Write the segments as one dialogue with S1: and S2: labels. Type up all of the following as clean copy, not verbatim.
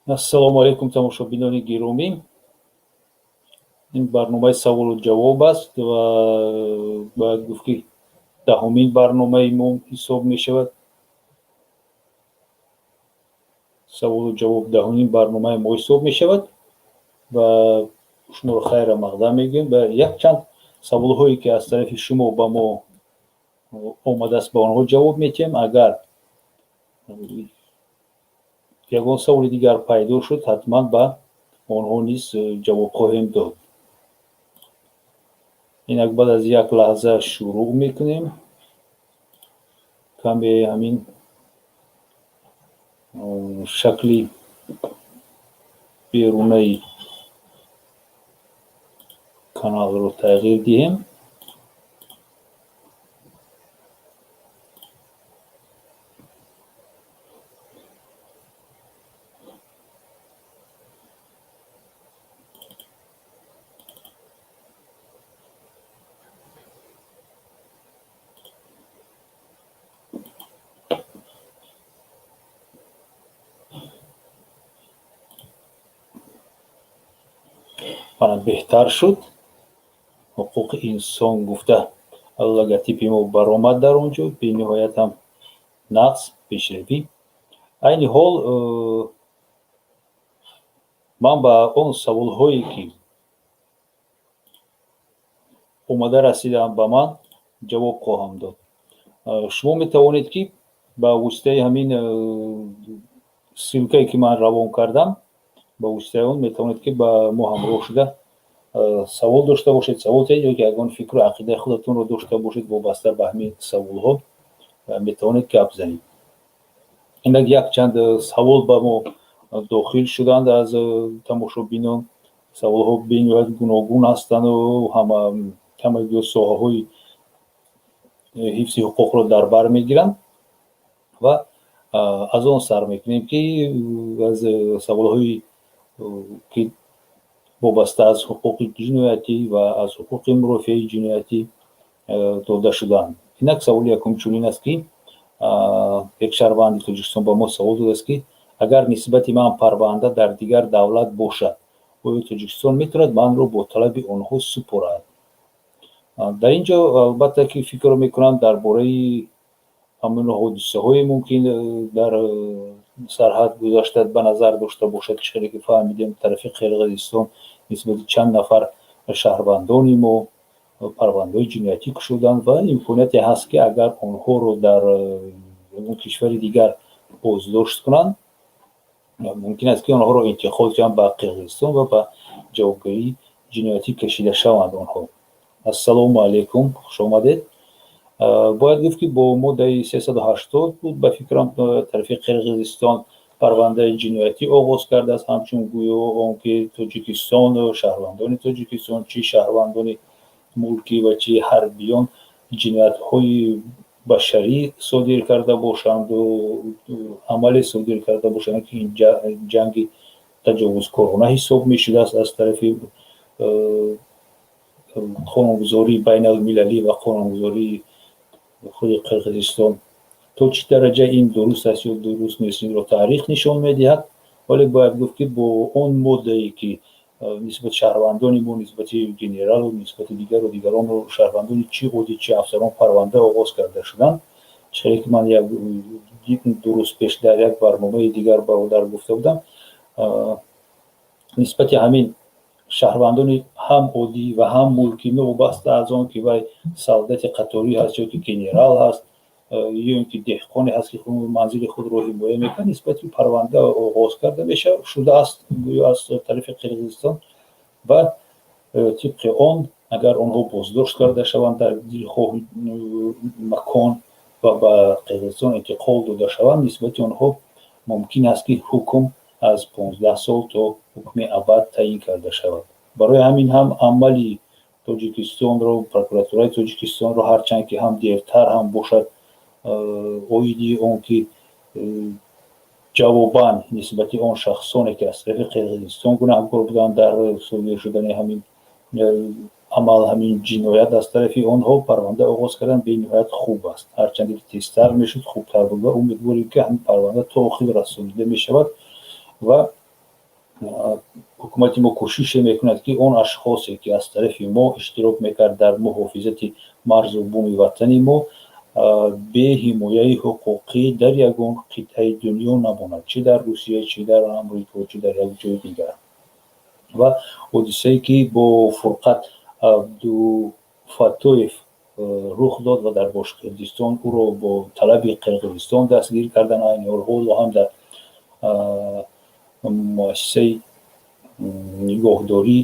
S1: ассалому алейкум тамошобинони гиромӣ. Ин барномаи саволу ҷавоб аст ва бояд гуфт ки даҳумин барномаи мо ҳисоб мешавад. саволу ҷавоб даҳумин барномаи мо ҳисоб мешавад ва шуморо хайра мақдам мегӯем ва якчанд саволҳое ки аз тарафи шумо ба мо омадааст ба онҳо ҷавоб медиҳем. Агар ягон саволи дигар пайдо шуд, ҳатман ба онҳо низ ҷавоб хоҳем дод. инак баъд аз як лаҳза шуруъ мекунем. каме ҳамин шакли берунаи каналро тағйир диҳем. беҳтар шуд. ҳуқуқи инсон гуфта логотипи мо баромад дар он ҷо, бениҳоят ҳам нақс пешравӣ. айни ҳол ман ба он саволҳое ки омада расидаанд ба ман ҷавоб хоҳам дод. шумо метавонед ки ба воситаи ҳамин ссилкае ки ман равон кардам, ба воситаи он метавонед ки ба мо ҳамроҳ шуда савол дошта бошед, савол тиҳед ё ки ягон фикру ақидаи худатонро дошта бошед вобаста ба ҳамин саволҳо метавонед гап занед. инак якчанд савол ба мо дохил шуданд аз тамошобинон. саволҳо бениҳоят гуногун ҳастанду ҳама соҳаҳои ҳифзи ҳуқуқро дар бар мегиранд ва аз он сар мекунем ки аз саволҳои ки вобаста аз ҳуқуқи ҷиноятӣ ва аз ҳуқуқи мурофиаи ҷиноятӣ дода шуданд. инак саволи якум чунин аст ки як шаҳрванди Тоҷикистон ба мо савол додааст ки агар нисбати ман парванда дар дигар давлат бошад, оё Тоҷикистон метавонад манро бо талаби онҳо супорад? дар ин ҷо албатта ки фикр мекунам дар бораи ҳамон ҳодисаҳои мумкин дар сарҳад гузашта ба назар дошта бошад. чиқдре ки фаҳмидем тарафи Қирғизистон нисбати чанд нафар шаҳрвандони мо парвандаҳои ҷиноятӣ кушоданд ва имконияте ҳаст ки агар онҳоро дар кишвари дигар боздошт кунанд, мумкин аст ки онҳоро интиқол кунанд ба Қирғизистон ва ба ҷавобгарии ҷиноятӣ кашида шаванд онҳо. ассалому алейкум, хуш омадед. бояд гуфт ки бо моддаи 380 буд ба фикрам тарафи Қирғизистон парвандаи ҷиноятӣ оғоз кардааст, ҳамчун гӯё он ки Тоҷикистон, шаҳрвандони Тоҷикистон чӣ шаҳрвандони мулкӣ ва чӣ ҳарбиён ҷиноятҳои башарӣ содир карда бошанду амале содир карда бошанд ки ин ҷанги таҷовузкорона ҳисоб мешудааст аз тарафи қонунгузории байналмилалӣ ва қонунгузории худи Қирғизистон. то чӣ дараҷа ин дуруст аст ё дуруст нест, инро таърих нишон медиҳад. вале бояд гуфт ки бо он моддае ки нисбати шаҳрвандони мо, нисбати генералу, нисбати дигару дигаронро шаҳрвандони чӣ одӣ чӣ афсарон парванда оғоз карда шуданд. чиқдре ки ман як дуруст пеш дар як барномаи дигар бародар гуфта будам, нисбати ҳамин шаҳрвандони ҳам одӣ ва ҳам мулкӣ новобаста аз он ки вай солдати қаторӣ ҳаст ё ки генерал ҳаст ё ин ки деҳқоне ҳаст ки манзили худро ҳимоя мекунад, нисбати парванда оғоз карда шудааст гӯё аз тарафи Қирғизистон ва тибқи он агар онҳо боздошт карда шаванд дар дилхоҳи макон ва ба Қирғизистон интиқол дода шаванд, нисбати онҳо мумкин аст ки ҳукм аз 15 сол то ҳукми абад таъин карда шавад. барои ҳамин ҳам амали Тоҷикистонро, прокуратураи Тоҷикистонро ҳарчанд ки ҳам дертар ҳам бошад оиди он ки ҷавобан нисбати он шахсоне ки аз тарафи Қирғизистон гунаҳкор буданд дар содир шудани ҳамин амал, ҳамин ҷиноят аз тарафи онҳо парванда оғоз кардан бениҳоят хуб аст. ҳарчанде ки тезтар мешуд, хубтар буд ва умедворем ки ҳамин парванда то охир расонида мешавад ва ҳукумати мо кӯшиш мекунад ки он ашхосе ки аз тарафи мо иштирок мекард дар муҳофизати марзу бumi ватани мо беҳимояи ҳуқуқӣ дар ягон қитъаи дунё намонад, чӣ дар русия, чӣ дар амрико, чӣ дар як ҷои дигар. ва ҳодисае ки бо Фурқат Абдуфаттоев рух дод ва дар Бошқирдистон ӯро бо талаби Қирғизистон дастгир кардан, айни ҳол ҳоло ҳам дар муассисаи нигоҳдорӣ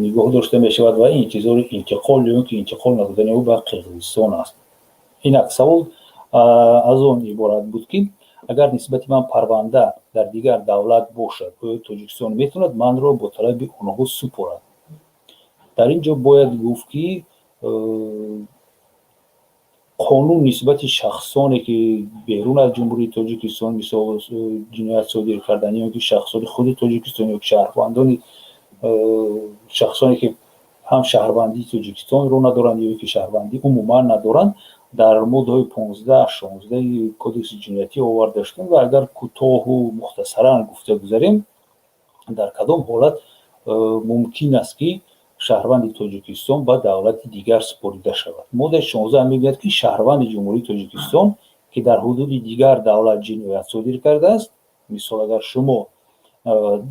S1: нигоҳ дошта мешавад ва интизори интиқол ё ки интиқол надодани ӯ ба Қирғизистон аст. Инак савол аз он иборат буд ки агар нисбати ман парванда дар дигар давлат бошад, оё Тоҷикистон метавонад манро бо талаби онҳо супорад? дар ин ҷо бояд гуфт ки қонун нисбати шахсоне ки берун аз ҷумҳурии Тоҷикистон, мисол ҷиноят содир кардани ё ки шахсони худи Тоҷикистон ё ки шаҳрвандони шахсоне ки ҳам шаҳрвандии Тоҷикистонро надоранд ё ки шаҳрвандӣ умуман надоранд, дар моддаҳои 15-16 кодекси ҷиноятӣ оварда шуданд ва агар кӯтоҳу мухтасаран гуфта гузарем, дар кадом ҳолат мумкин аст ки шаҳрванди Тоҷикистон ба давлати дигар супорида шавад. Моддаи 16 мегӯяд ки шаҳрванди ҷумҳурии Тоҷикистон ки дар ҳудуди дигар давлат ҷиноят содир кардааст, мисол агар шумо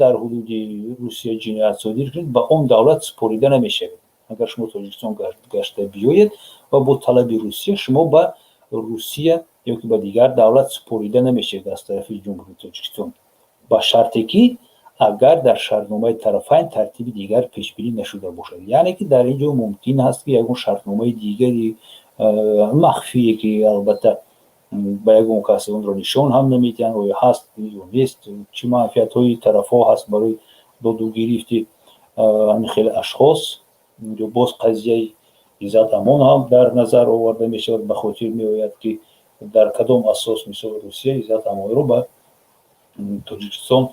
S1: дар ҳудуди Русия ҷиноят содир кунед, ба он давлат супорида намешавед. Агар шумо Тоҷикистон гашта биёед ва бо талаби Русия, шумо ба Русия ё ки ба дигар давлат супорида намешавед аз тарафи ҷумҳурии Тоҷикистон, ба шарте ки агар дар шартномаи тарафайн тартиби дигар пешбинӣ нашуда бошад. Яъне ки дар ин ҷо мумкин аст ки ягон шартномаи дигари махфие ки албатта ба ягон кас онро нишон ҳам намедиҳанд, оё ҳаст ё нест, чӣ манфиатҳои тарафҳо ҳаст барои доду гирифти хеле ашхос, ё боз қазияи иззат амон ҳам дар назар оварда мешавад. Ба хотир меояд ки дар кадом асос мисол Русия иззат амонро ба Тоҷикистон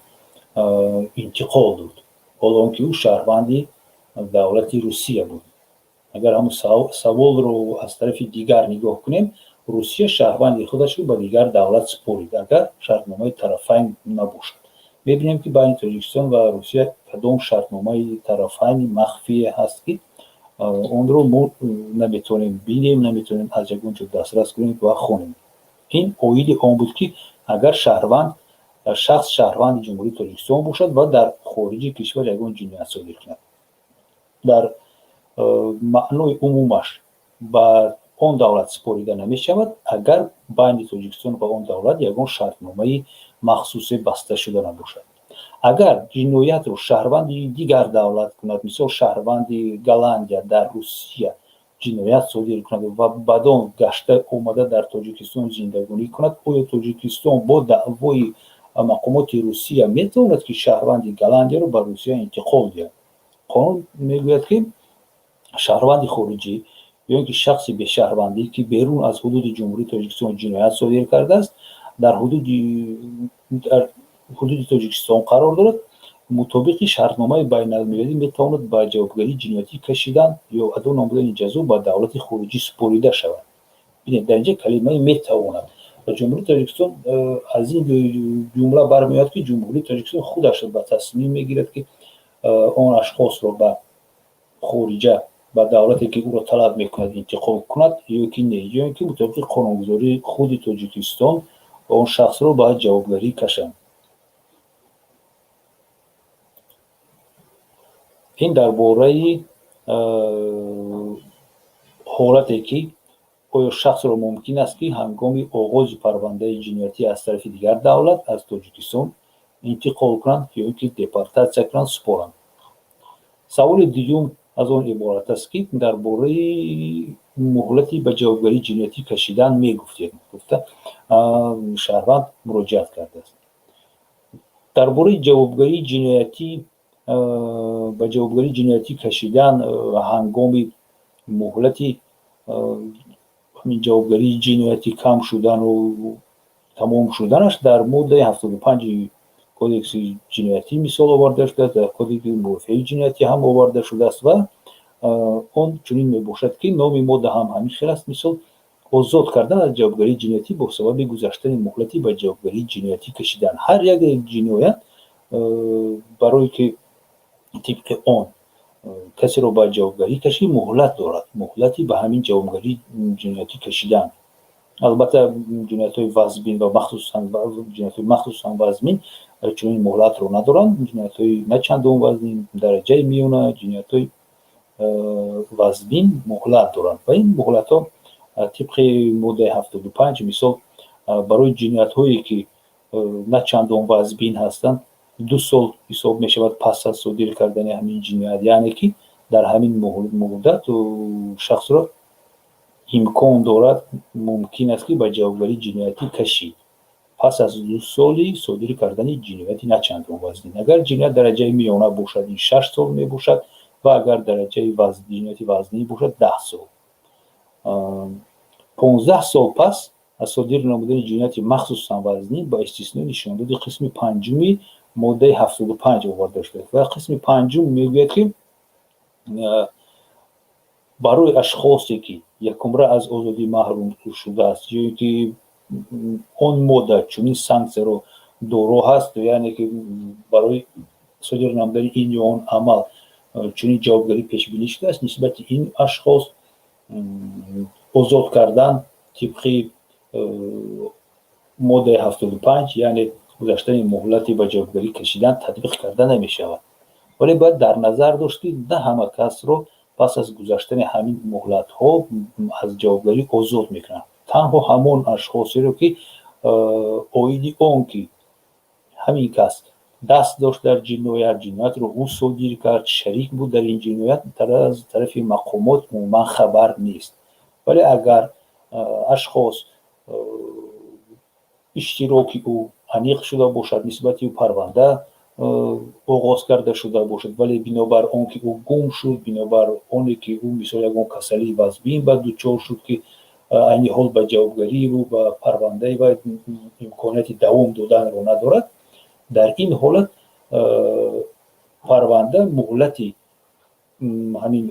S1: интиқол дод, ҳоло он ки ӯ шаҳрванди давлати Русия буд. агар ҳамун саволро аз тарафи дигар нигоҳ кунем, Русия шаҳрванди худашро ба дигар давлат супорид, агар шартномаи тарафайн набошад. мебинем ки байни Тоҷикистон ва Русия кадом шартномаи тарафайни махфие ҳаст ки онро мо наметавонем бинем, наметавонем аз ягон ҷо дастрас кунем ва хонем. ин оиди он буд ки агар шахс шаҳрванди ҷумҳурии Тоҷикистон бошад ва дар хориҷи кишвар ягон ҷиноят содир кунад, дар маънои умумаш ба он давлат супорида намешавад, агар байни Тоҷикистон ва он давлат ягон шартномаи махсусе баста шуда набошад. агар ҷиноятро шаҳрванди дигар давлат кунад, мисол шаҳрванди Голландия дар Русия ҷиноят содир кунад ва баъдон гашта омада дар Тоҷикистон зиндагонӣ кунад, оё Тоҷикистон бо даъвои мақомоти Русия метавонад ки шаҳрванди Голландияро ба Русия интиқол диҳад? қонун мегӯяд ки шаҳрванди хориҷӣ ё ки шахси бешаҳрвандӣ ки берун аз ҳудуди ҷумҳурии Тоҷикистон ҷиноят содир кардааст, дар ҳудуди Тоҷикистон қарор дорад, мутобиқи шартномаи байналмилалӣ метавонад ба ҷавобгарии ҷиноятӣ кашидан ё адо намудани ҷазо ба давлати хориҷӣ супорида шавад. бинед, дар инҷа калимаи метавонад ва ҷумҳурии Тоҷикистон аз ин ҷумла бармеояд ки ҷумҳурии Тоҷикистон худаш ба тасмим мегирад ки он ашхосро ба хориҷа, ба давлате ки ӯро талаб мекунад интиқол кунад ё ки не, ё ки мутобиқи қонунгузории худи Тоҷикистон он шахсро ба ҷавобгарӣ кашанд. ин дар бораи ҳолате ки оё шахсро мумкин аст ки ҳангоми оғози парвандаи ҷиноятӣ аз тарафи дигар давлат аз Тоҷикистон интиқол кунанд ё ки депортатсия кунанд, супоранд. саволи дуюм аз он иборат аст ки дар бораи муҳлати ба ҷавобгарии ҷиноятӣ кашидан мегуфтед, гуфта шаҳрванд муроҷиат кардааст. дар бораи ҷавобгарии ҷиноятӣ ба ҷавобгарии ҷиноятӣ кашидан ҳангоми муҳлати ҳамин ҷавобгарии ҷиноятӣ кам шудану тамом шуданаш дар моддаи 75 кодекси ҷиноятӣ мисол оварда шудааст, дар кодекси муофиаи ҷиноятӣ ҳам оварда шудааст ва он чунин мебошад ки номи модда ҳам ҳамин хел аст, мисол озод кардан аз ҷавобгарии ҷиноятӣ бо сабаби гузаштани муҳлати ба ҷавобгарии ҷиноятӣ кашидан. ҳар як ҷиноят барое ки тибқи он касеро ба ҷавобгарӣ кашид муҳлат дорад, муҳлати ба ҳамин ҷавобгарӣ ҷиноятӣ кашидан. албатта ҷиноятҳои вазбин ва махсусан вазбин чунин муҳлатро надоранд. ҷиноятҳои на чандон вазбин, дараҷаи миёна ҷиноятҳои вазбин муҳлат доранд ва ин муҳлатҳо тибқи моддаи 75 мисол барои ҷиноятҳое ки на чандон вазбин ҳастанд 2 сол ҳисоб мешавад пас аз содир кардани ҳамин ҷиноят, яъне ки дар ҳамин муддат шахсро имкон дорад, мумкин аст ки ба ҷавобгарии ҷиноятӣ кашид пас аз 2 соли содир кардани ҷинояти на чандон вазнин. агар ҷиноят дараҷаи миёна бошад ин 6 сол мебошад ва агар дараҷаи ҷинояти вазнин бошад 10 сол. 15 сол пас аз содир намудани ҷинояти махсусан вазнин ба истиснои нишондоди қисми панҷуми моддаи 75 оварда шудааст ва қисми панҷум мегӯяд ки барои ашхосе ки якумра аз озодӣ маҳрум шудааст ё ки он модда чунин санксияро доро ҳаст, яъне ки барои содир намудани ин ё он амал чунин ҷавобгарӣ пешбинӣ шудааст, нисбати ин ашхос озод кардан тибқи моддаи 75 яъне гузаштани муҳлати ба ҷавобгарӣ кашидан татбиқ карда намешавад. вале бояд дар назар дошт ки на ҳама касро пас аз гузаштани ҳамин муҳлатҳо аз ҷавобгарӣ озод мекунанд. танҳо ҳамон ашхосеро ки оиди он ки ҳамин кас даст дошт дар ҷиноят, ҷиноятро ӯ содир кард, шарик буд дар ин ҷиноят, аз тарафи мақомот умуман хабар нест. вале агар ашхос иштироки ӯ аниқ шуда бошад, нисбати ӯ парванда оғоз карда шуда бошад, вале бинобар он ки ӯ гум шуд, бинобар оне ки ӯ мисол ягон касалии вазбин ба дучор шуд ки айни ҳол ба ҷавобгарии ӯ ба парвандаи ва имконияти давом доданро надорад, дар ин ҳолат парванда муҳлати ҳамин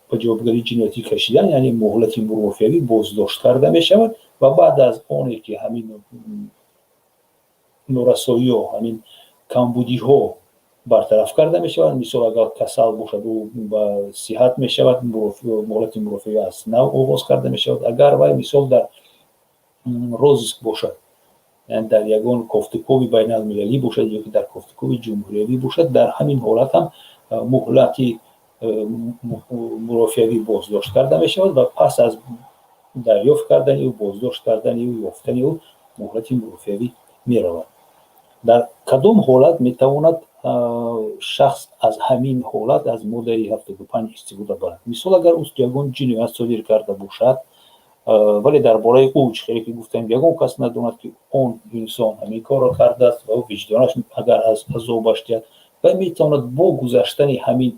S1: ба ҷавобгарии ҷиноятӣ кашидан, яъне муҳлати мурофиавӣ боздошт карда мешавад ва баъд аз оне ки ҳамин норасоиҳо, ҳамин камбудиҳо бартараф карда мешавад, мисол агар касал бошад ӯ ба сиҳат мешавад, муҳлати мурофиавӣ аз нав оғоз карда мешавад. агар вай мисол дар розиск бошад, яъне дар ягон кофтукови байналмилалӣ бошад ё ки дар кофтукови ҷумҳуриявӣ бошад, дар ҳамин ҳолат ҳам муҳлати мурофиавӣ боздошт карда мешавад ва пас аз дарёфт кардани ӯ, боздошт кардани ӯ, ёфтани ӯ муҳлати мурофиавӣ меравад. дар кадом ҳолат метавонад шахс аз ҳамин ҳолат аз моддаи 75 истифода барад? мисол агар ӯ ягон ҷиноят содир карда бошад, вале дар бораи ӯ чиқдре ки гуфтем ягон кас надонад ки он инсон ҳамин корро кардааст ва виҷдонаш агар аз азобаш диҳад, ва метавонад бо гузаштани ҳамин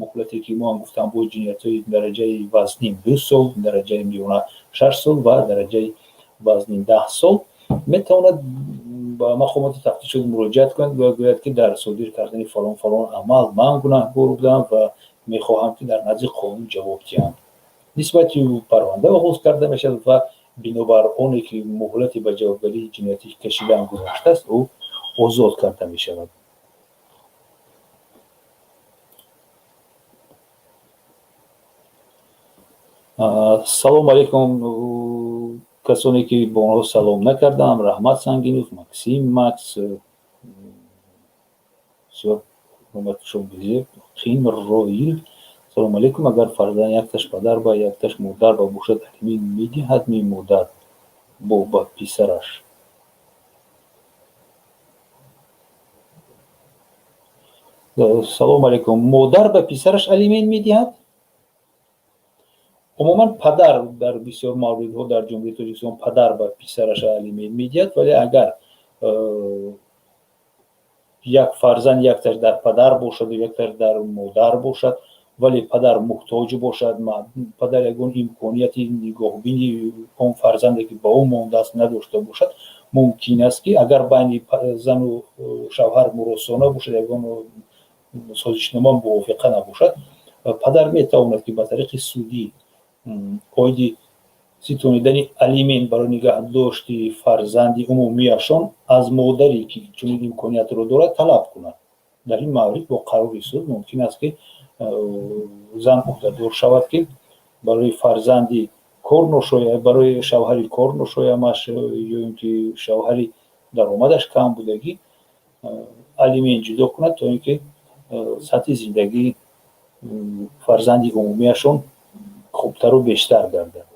S1: муҳлате ки мо гуфтам бо ҷиноятҳои дараҷаи вазнин 2 сол, дараҷаи миёна 6 сол ва дараҷаи вазнин 10 сол метавонад ба мақомоти тафтишот муроҷиат кунад ва гӯяд ки дар содир кардани фалон амал ман гунаҳкор будам ва мехоҳам ки дар назди қонун ҷавоб диҳам. нисбати ӯ парванда оғоз карда мешавад ва бинобар оне ки муҳлати ба ҷавобгарии ҷиноятӣ кашидан гузаштааст, ӯ озод карда мешавад. салом алейкум касоне ки ба онҳо салом накардам. раҳмат Сангинов, Максим Макс, Қин Роил. салом алейкум. агар фарзанд якташ падар ба якташ модар ба бошад, алимин медиҳад модар ба писараш? салом алейкум. модар ба писараш алимин медиҳад? умуман падар дар бисёр мавридҳо дар ҷумҳурии Тоҷикистон падар ба писараш алимин медиҳад, вале агар як фарзанд якташ дар падар бошад, якташ дар модар бошад, вале падар муҳтоҷ бошад, падар ягон имконияти нигоҳбини он фарзанде ки ба ӯ мондааст надошта бошад, мумкин аст ки агар байни зану шавҳар муросона бошад, ягон созишнома мувофиқа набошад, падар метавонад ки ба тариқи судӣ оиди ситонидани алимент барои нигаҳдошти фарзанди умумияшон аз модаре ки чунин имкониятро дорад талаб кунад. дар ин маврид бо қарори суд мумкин аст ки зан уҳдадор шавад ки барои фарзанди кор ношоя барои шавҳари кор ношоямаш ё ин ки шавҳари даромадаш кам будагӣ алимент ҷудо кунад то ин ки сатҳи зиндагии фарзанди умумияшон хубтару бештар гардад.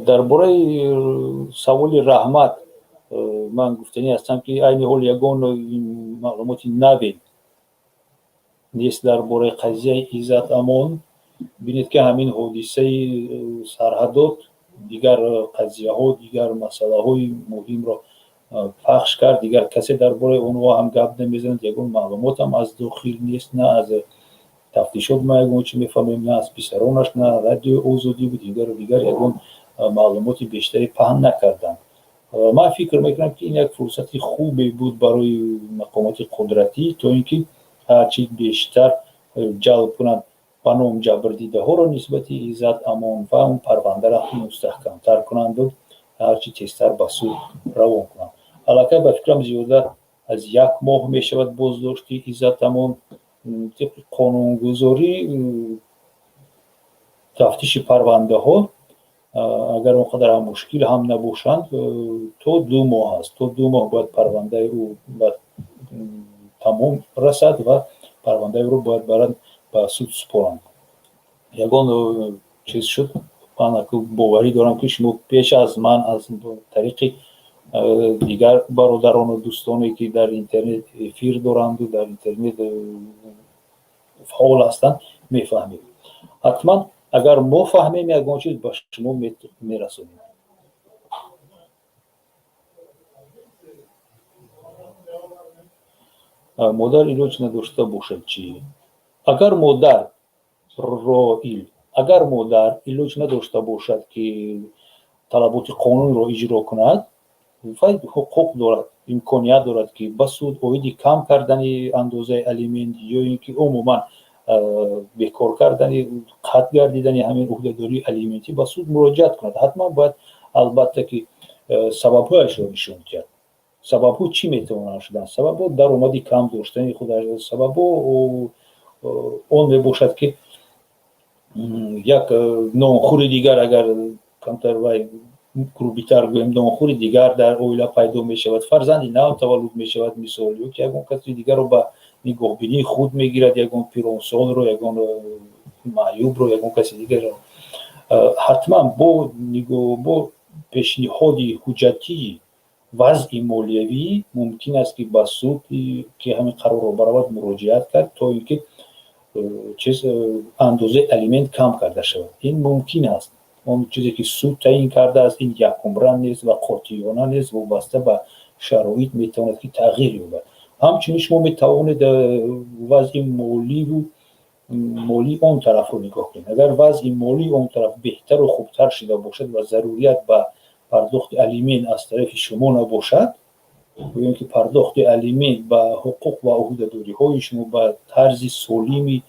S1: дар бораи саволи раҳмат ман гуфтанӣ ҳастам ки айни ҳол ягон маълумоти наве нест дар бораи қазияи Иззат Амон. бинед ки ҳамин ҳодисаи сарҳадот дигар қазияҳо дигар масъалаҳои муҳимро пахш кард, дигар касе дар бораи онҳо ҳам гап намезанад, ягон маълумотам аз дохил нест, на аз тафтишот ма ягон чӣ мефаҳмем, на аз писаронаш, на радиои озодӣ буд, дигар ягон маълумоти бештари паҳн накарданд. ман фикр мекунам ки ин як фурсати хубе буд барои мақомоти қудратӣ то ин ки ҳарчи бештар ҷалб кунанд ба ном ҷабрдидаҳоро нисбати Иззат Амон ва он парвандаро мустаҳкамтар кунанду ҳарчи тезтар ба суд равон кунанд. аллакай ба фикрам зиёда аз 1 моҳ мешавад боздошти Иззат Амон. тибқи қонунгузорӣ тафтиши парвандаҳо агар он қадар ҳам мушкил ҳам набошанд то 2 моҳ аст. То 2 моҳ бояд парвандаи ӯ ба тамом расад ва парвандаи ӯро бояд баранд ба суд супоранд. ягон чиз шуд, ман боварӣ дорам ки шумо пеш аз ман аз тариқи дигар бародарону дӯстоне ки дар интернет эфир доранду дар интернет фаъол ҳастанд мефаҳмед. ҳатман агар мо фаҳмем ягон чиз ба шумо мерасонем. модар илоҷ надошта бошад чӣ? агар модар илоҷ надошта бошад ки талаботи қонунро иҷро кунад, вай ҳуқуқ дорад, имконият дорад ки ба суд оиди кам кардани андозаи алимент ё ин ки умуман бекор кардани қатъ гардидани ҳамин уҳдадории алиментӣ ба суд муроҷиат кунад. ҳатман бояд албатта ки сабабҳояшро нишон диҳад. сабабҳо чӣ метавонанд шуданд? сабабҳо даромади кам доштани худаш, сабабҳо он мебошад ки як нонхӯри дигар агар камтар вай грубитар гӯем нонхӯри дигар дар оила пайдо мешавад, фарзанди нав таваллуд мешавад мисол, ё ки ягон каси дигарро ба нигоҳбинии худ мегирад, ягон пиронсолро, ягон маъюбро, ягон каси дигарро, ҳатман бо пешниҳоди ҳуҷҷатии вазъи молиявӣ мумкин аст ки ба суд ки ҳамин қарорро баравад муроҷиат кард то ин ки чиз андозаи алимент кам карда шавад. ин мумкин аст. он чизе ки суд таъин кардааст ин якумра нест ва қотиёна нест, вобаста ба шароит метавонад ки тағйир ёбад. ҳамчунин шумо метавонед вазъи молии он тарафро нигоҳ кунед. агар вазъи молии он тараф беҳтару хубтар шуда бошад ва зарурият ба пардохти алимент аз тарафи шумо набошад, гӯем ки пардохти алимент ба ҳуқуқ ва уҳдадориҳои шумо ба тарзи солими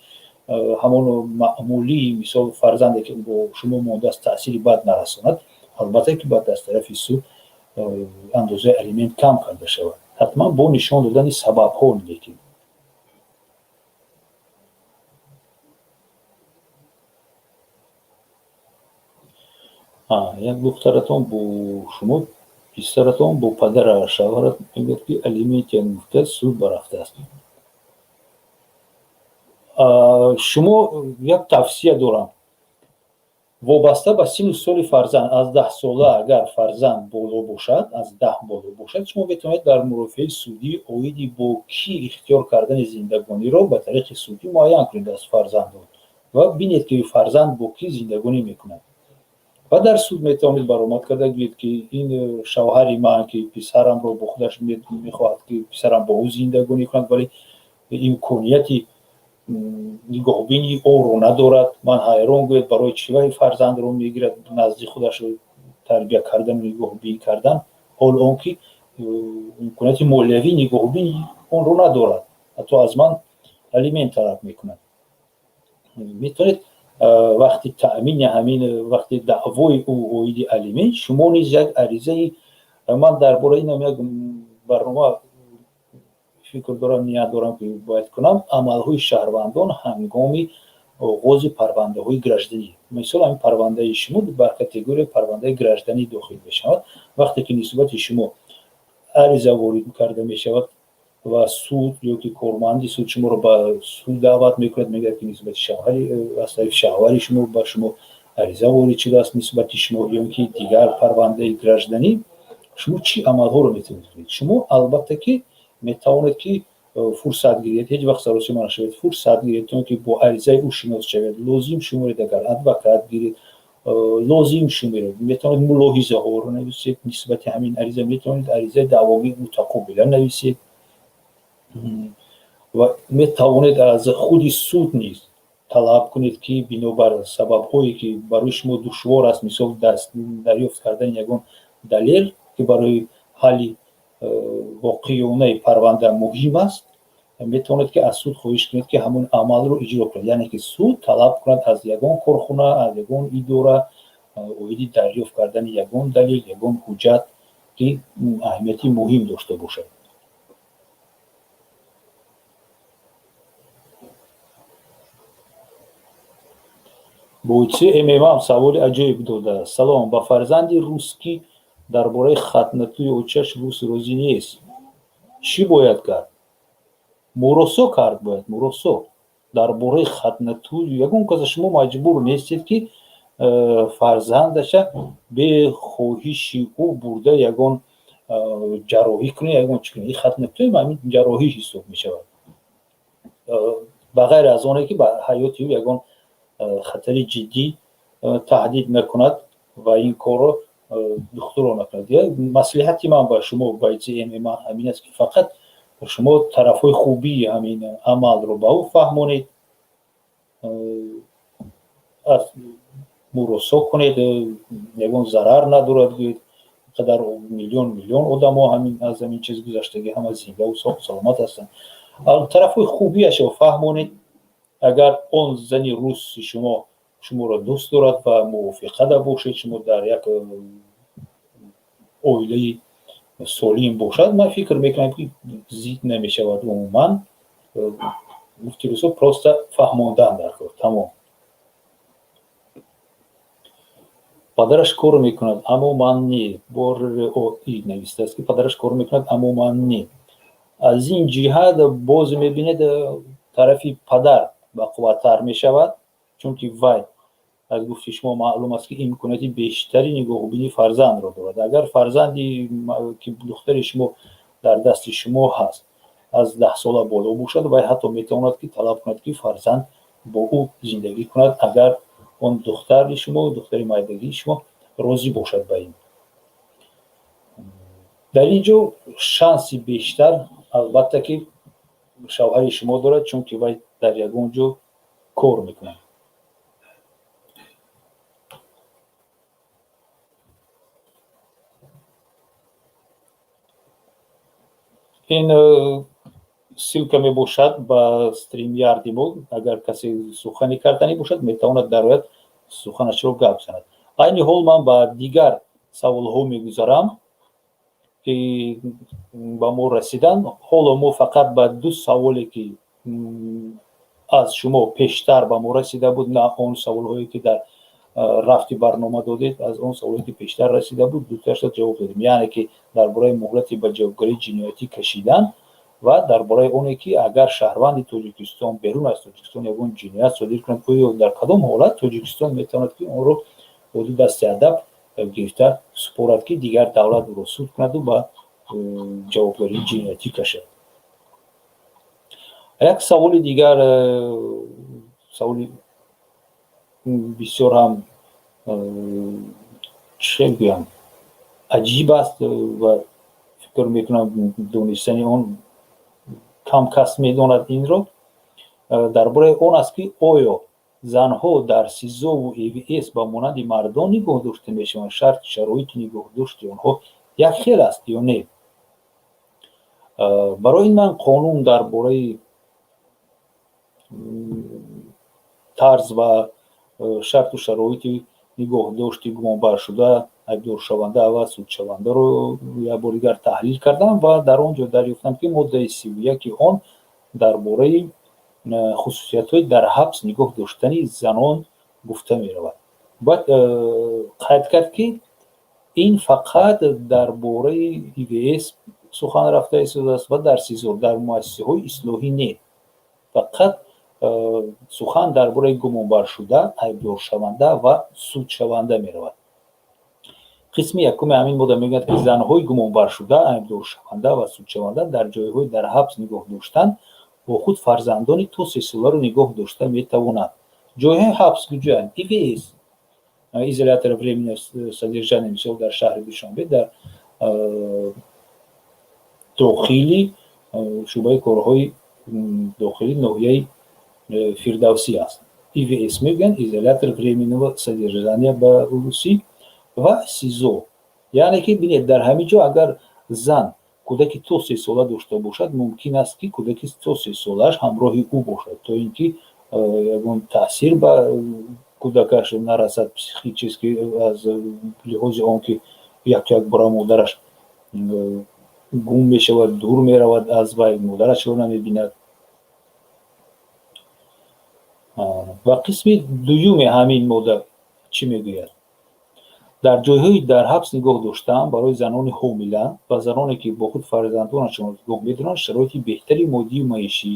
S1: ҳамон маъмулии мисол фарзанде ки бо шумо мондааст таъсири бад нарасонад, албатта ки бояд аз тарафи суд андозаи алимент кам карда шавад. ҳатман бо нишон додани сабабҳо. лекин як духтаратон бо шумо писаратон бо падара шавҳарат мегӯяд ки алименти гуфта суд baрафтааст. шумо як тавсия дорам вобаста ба сину соли фарзанд. аз 10 сола агар фарзанд боло бошад, аз 10 боло бошад, шумо метавонед дар мурофиаи судӣ оиди бо кӣ ихтиёр кардани зиндагониро ба тариқи судӣ муайян кунед аз фарзандон ва бинед ки фарзанд бо кӣ зиндагонӣ мекунад. ва дар суд метавонед баромад карда гӯед ки ин шавҳари ман ки писарамро бо худаш мехоҳад ки писарам бо ӯ зиндагонӣ кунад, вале имконияти нигоҳбини онро надорад. ман ҳайрон гӯед барои чӣ вай фарзандро мегирад назди худаш тарбия кардану нигоҳбинӣ кардан, ҳол он ки имконияти молиявӣ нигоҳбини онро надорад, ҳатто аз ман алимент талаб мекунад. میتونید وقتی تأمین همین وقتی دعوای او اویدی الیمنت شما نیز یک عریضه من درباره این یک برنامه فکر دارم نیت دارم که باید کنم عملهای شهروندان هنگامی آغاز پرونده های گردشدنی مثلا این پرونده شما بر کاتگوری پرونده گردشدنی داخل بشود وقتی که نسبت شما عریضه وارد کرده می شود و سود یا که کارمندی سود شما رو به سود دعوت میکند میگه که نسبت شهری از طریق شهری شما با شما عریضه وارد شده است نسبت شما یا که دیگر پرونده گردشدنی شما چی عملها رو میتونید کنید شما البته که میتوانید که فرصت گیرید هیچ وقت سراسر ما نشوید فرصت گیرید که با عریضه او شناس شوید لازم شمارید اگر ادوکات گیرید لازم شمارید میتونید ملاحظه ها رو نویسید نسبت همین عریضه میتونید عریضه دعوی متقابلا نویسید و میتوانید از خود سود نیز طلب کنید که بنابر سبب هایی که برای شما دشوار است مثل دریافت کردن یگان دلیل که برای حل واقعیانه پرونده مهم است میتونید که از سود خواهش کنید که همون عمل رو اجرا کنید یعنی که سود طلب کنید از یگان کارخانه از یگان اداره اویدی دریافت کردن یگان دلیل یگان حجت که اهمیتی مهم داشته باشد بویچه امام سوال عجیب داده سلام با فرزند روسکی درباره ختنتوی اوچش روس روزی نیست چی باید کرد مراسو کرد باید مراسو درباره ختنتوی یگون که شما مجبور نیستید که فرزندش به خواهش او برده یگون جراحی کنید یگون چی کنید ختنتوی همین جراحی حساب می شود بغیر از آنه که به حیات او یگون خطر جدی تهدید نکند و این کار رو دختران نکند مصلحتی من با شما باید همین است که فقط شما طرفای خوبی همین عمل رو به او فهمونید از مراسا کنید یگان ضرر ندارد قدر میلیون آدم ها همین از همین چیز گذشتگی هم از زنده و سلامت هستند طرفای خوبیش رو فهمونید اگر اون زنی روس شما را دوست دارد و موافقه باشید شما در یک اویله سالم باشد من فکر میکنم که زید نمیشود عموما مفتی رسول پروسته فهماندن در کار تمام پدرش کار میکند اما من نی بار این نوشته است که پدرش کار میکند اما من نی از این جهت باز میبینید طرفی پدر با قوتر میشود چون که وای از گفت شما معلوم است که امکانات بیشتری نگاهبینی فرزند را دارد اگر فرزندی که دختر شما در دست شما هست از 10 سال بالا باشد و حتی میتواند که طلب کند که فرزند با او زندگی کند اگر اون دختر شما دختر مایدگی شما راضی باشد به این در اینجا شانسی بیشتر البته که شوهر شما دارد چون که وای در یگان جا کار میکنه این سیلکه می باشد با استریم یاردی ما اگر کسی سخنی کردنی باشد میتواند در رویت سخنش رو گپ زند این حال من با دیگر سوال ها میگذارم که با ما رسیدن حالا ما فقط با دو سوالی که از شما پیشتر با ما رسیده بود نه اون سوال هایی که در رفتی برنامه دادید از اون سوالی که پیشتر رسیده بود دوتاش جواب دادیم یعنی که درباره مهلت به جوابگری جنایتی کشیدن و درباره اونی که اگر شهروند تاجیکستان بیرون از تاجیکستان یگان جنایت صادر کنند آیا در کدام حالت تاجیکستان میتواند که اون رو حدود دست ادب گرفته سپارد که دیگر دولت رو سود کند و به جوابگری جنایتی کشد یک سوال دیگر سوالی بسیار هم چه بگویم عجیب است و فکر میکنم دونستنی اون کم کس میداند این رو درباره اون است که آیا زنها در سیزا و EVS با مانند مردان نگاه داشته میشوند شرط شرایط نگاه داشته اونها یک خیل است یا نه برای من قانون درباره тарз ва шарту шароити нигоҳдошти гумонбаршуда айбдоршаванда ва судшавандаро як бори дигар таҳлил кардам ва дар он ҷо дарёфтам ки моддаи 31 он дар бораи хусусиятҳои дар ҳабс нигоҳ доштани занон гуфта меравад. баъд қайд кард ки ин фақат дар бораи ивс сухан рафта истодааст ва дар сезор дар муассисаҳои ислоҳӣ не, фақат сухан дар бораи гумонбаршуда айбдоршаванда ва судшаванда меравад. қисми якуми ҳамин модда мегӯяд ки занҳои гумонбаршуда айбдоршаванда ва судшаванда дар ҷойҳои дар ҳабс нигоҳ доштан бо худ фарзандони то 3 соларо нигоҳ дошта метавонанд. ҷойҳои ҳабс куҷоянд? ивс изолятор временного содержания, мисол дар шаҳри Душанбе, дар дохили шӯъбаи корҳои дохили ноҳияи Фирдавсӣ аст. ивс мегӯянд изолятор временного содержания ба русӣ ва сизо. яъне ки бинед дар ҳамин ҷо агар зан кӯдаки то 3 сола дошта бошад, мумкин аст ки кӯдаки то 3 солааш ҳамроҳи ӯ бошад, то ин ки ягон таъсир ба кӯдакаш нарасад психически аз лиҳози он ки як бора модараш гум мешавад, дур меравад аз вай, модарашро намебинад. ва қисми дуюми ҳамин модда чӣ мегӯяд? дар ҷойҳои дар ҳабс нигоҳ доштан барои занони ҳомила ва заноне ки бо худ фарзандонашон нигоҳ медоранд шароити беҳтари моддию маишӣ,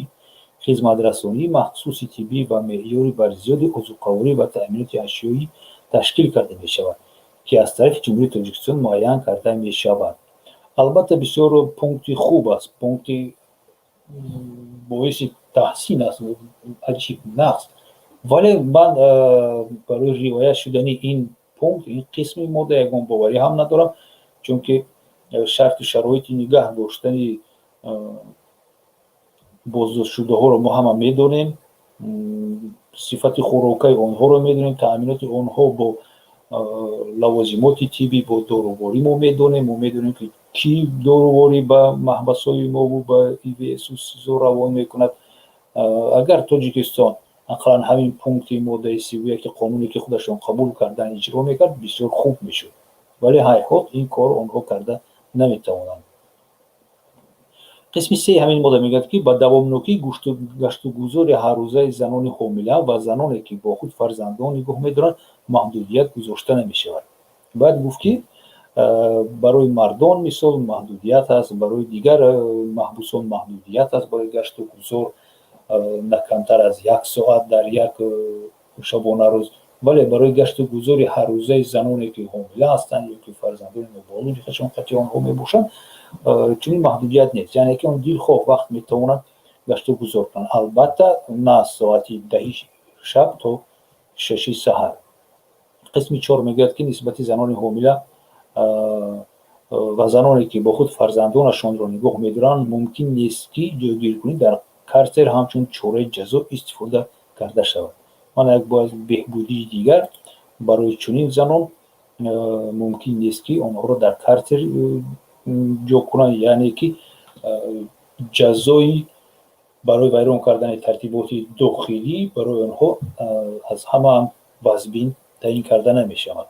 S1: хизматрасонии махсуси тиббӣ ва меъёри барзиёди озуқаворӣ ва таъминоти ашёӣ ташкил карда мешавад, ки аз тарафи ҷумҳурии Тоҷикистон муайян карда мешавад. албатта бисёр пункти хуб аст, пункти боиси таҳсин аст, аҷиб нақс, вале ман барои риоя шудани ин пункт, ин қисми модда ягон боварӣ ҳам надорам, чунки шарту шароити нигоҳ доштани боздоштшудаҳоро мо ҳама медонем, сифати хӯрокаи онҳоро медонем, таъминоти онҳо бо лавозимоти тиббӣ, бо доруворӣ мо медонем ки ки дорувори ба маҳбасҳои мо ба ивсу сизо равон мекунад. агар Тоҷикистон ақаллан ҳамин пункти моддаи 31 қонуне ки худашон қабул кардан иҷро мекард, бисёр хуб мешуд, вале ҳайҳот ин кор онҳо карда наметавонанд. қисми 3 ҳамин модда мегӯяд ки ба давомнокии гаштугузори ҳаррӯзаи занони ҳомила ва заноне ки бо худ фарзандон нигоҳ медоранд маҳдудият гузошта намешавад. баъд гуфт ки барои мардон мисол маҳдудият аст, барои дигар маҳбусон маҳдудият аст барои гаштугузор на камтар аз 1 соат дар як шабонарӯз, вале барои гаштугузори ҳаррӯзаи заноне ки ҳомила ҳастанд ё ки фарзандони ноболуғи хашонқати онҳо мебошанд, чунин маҳдудият нест, яъне ки он дилхоҳ вақт метавонад гаштугузор кунад, албатта на соати 10 шаб то 6 саҳар. қисми 4 мегӯяд ки нисбати занони ҳомила ва заноне ки бо худ фарзандонашонро нигоҳ медоранд, мумкин нест ки ҷойгиркунӣ дар картер ҳамчун чораи ҷазо истифода карда шавад. ман як бояз беҳбудии дигар барои чунин занон мумкин нест ки онҳоро дар картер ҷо кунанд, яъне ки ҷазои барои вайрон кардани тартиботи дохилӣ барои онҳо аз ҳама вазбин таъин карда намешавад.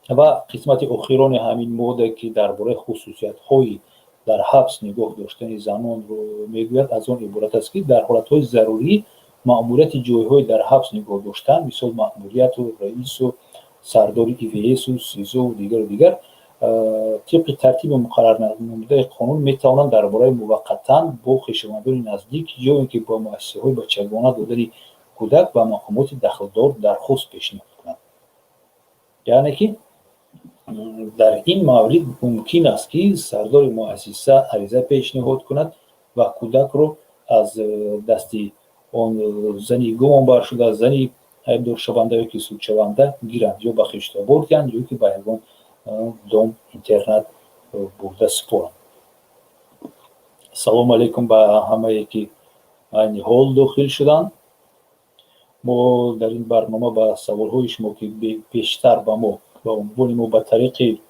S1: ва қисмати охирони ҳамин модда ки дар бораи хусусиятҳои дар ҳабс нигоҳ доштани занонро мегӯяд, аз он иборат аст ки дар ҳолатҳои зарурӣ маъмурияти ҷойҳои дар ҳабс нигоҳ доштан, мисол маъмурияту раису сардори ивсу сизо дигару тибқи тартиби муқаррар намудаи қонун метавонанд дар бораи муваққатан бо хешовандони наздик ё ин ки ба муассисаҳои бачагона додани кӯдак ба мақомоти дахлдор дархост пешниҳод кунанд. яъне ки дар ин маврид мумкин аст ки сардори муассиса ариза пешниҳод кунад ва кӯдакро аз дасти он зани гумонбаршуда, зани айбдоршаванда ё ки судшаванда гиранд, ё ба хиштабор диҳанд, ё ки ба ягон дом интернат бурда супоранд. салому алайкум ба ҳамае ки айни ҳол дохил шуданд. мо дар ин барнома ба саволҳои шумо ки бештар ба мо ба унвони мо ба тариқи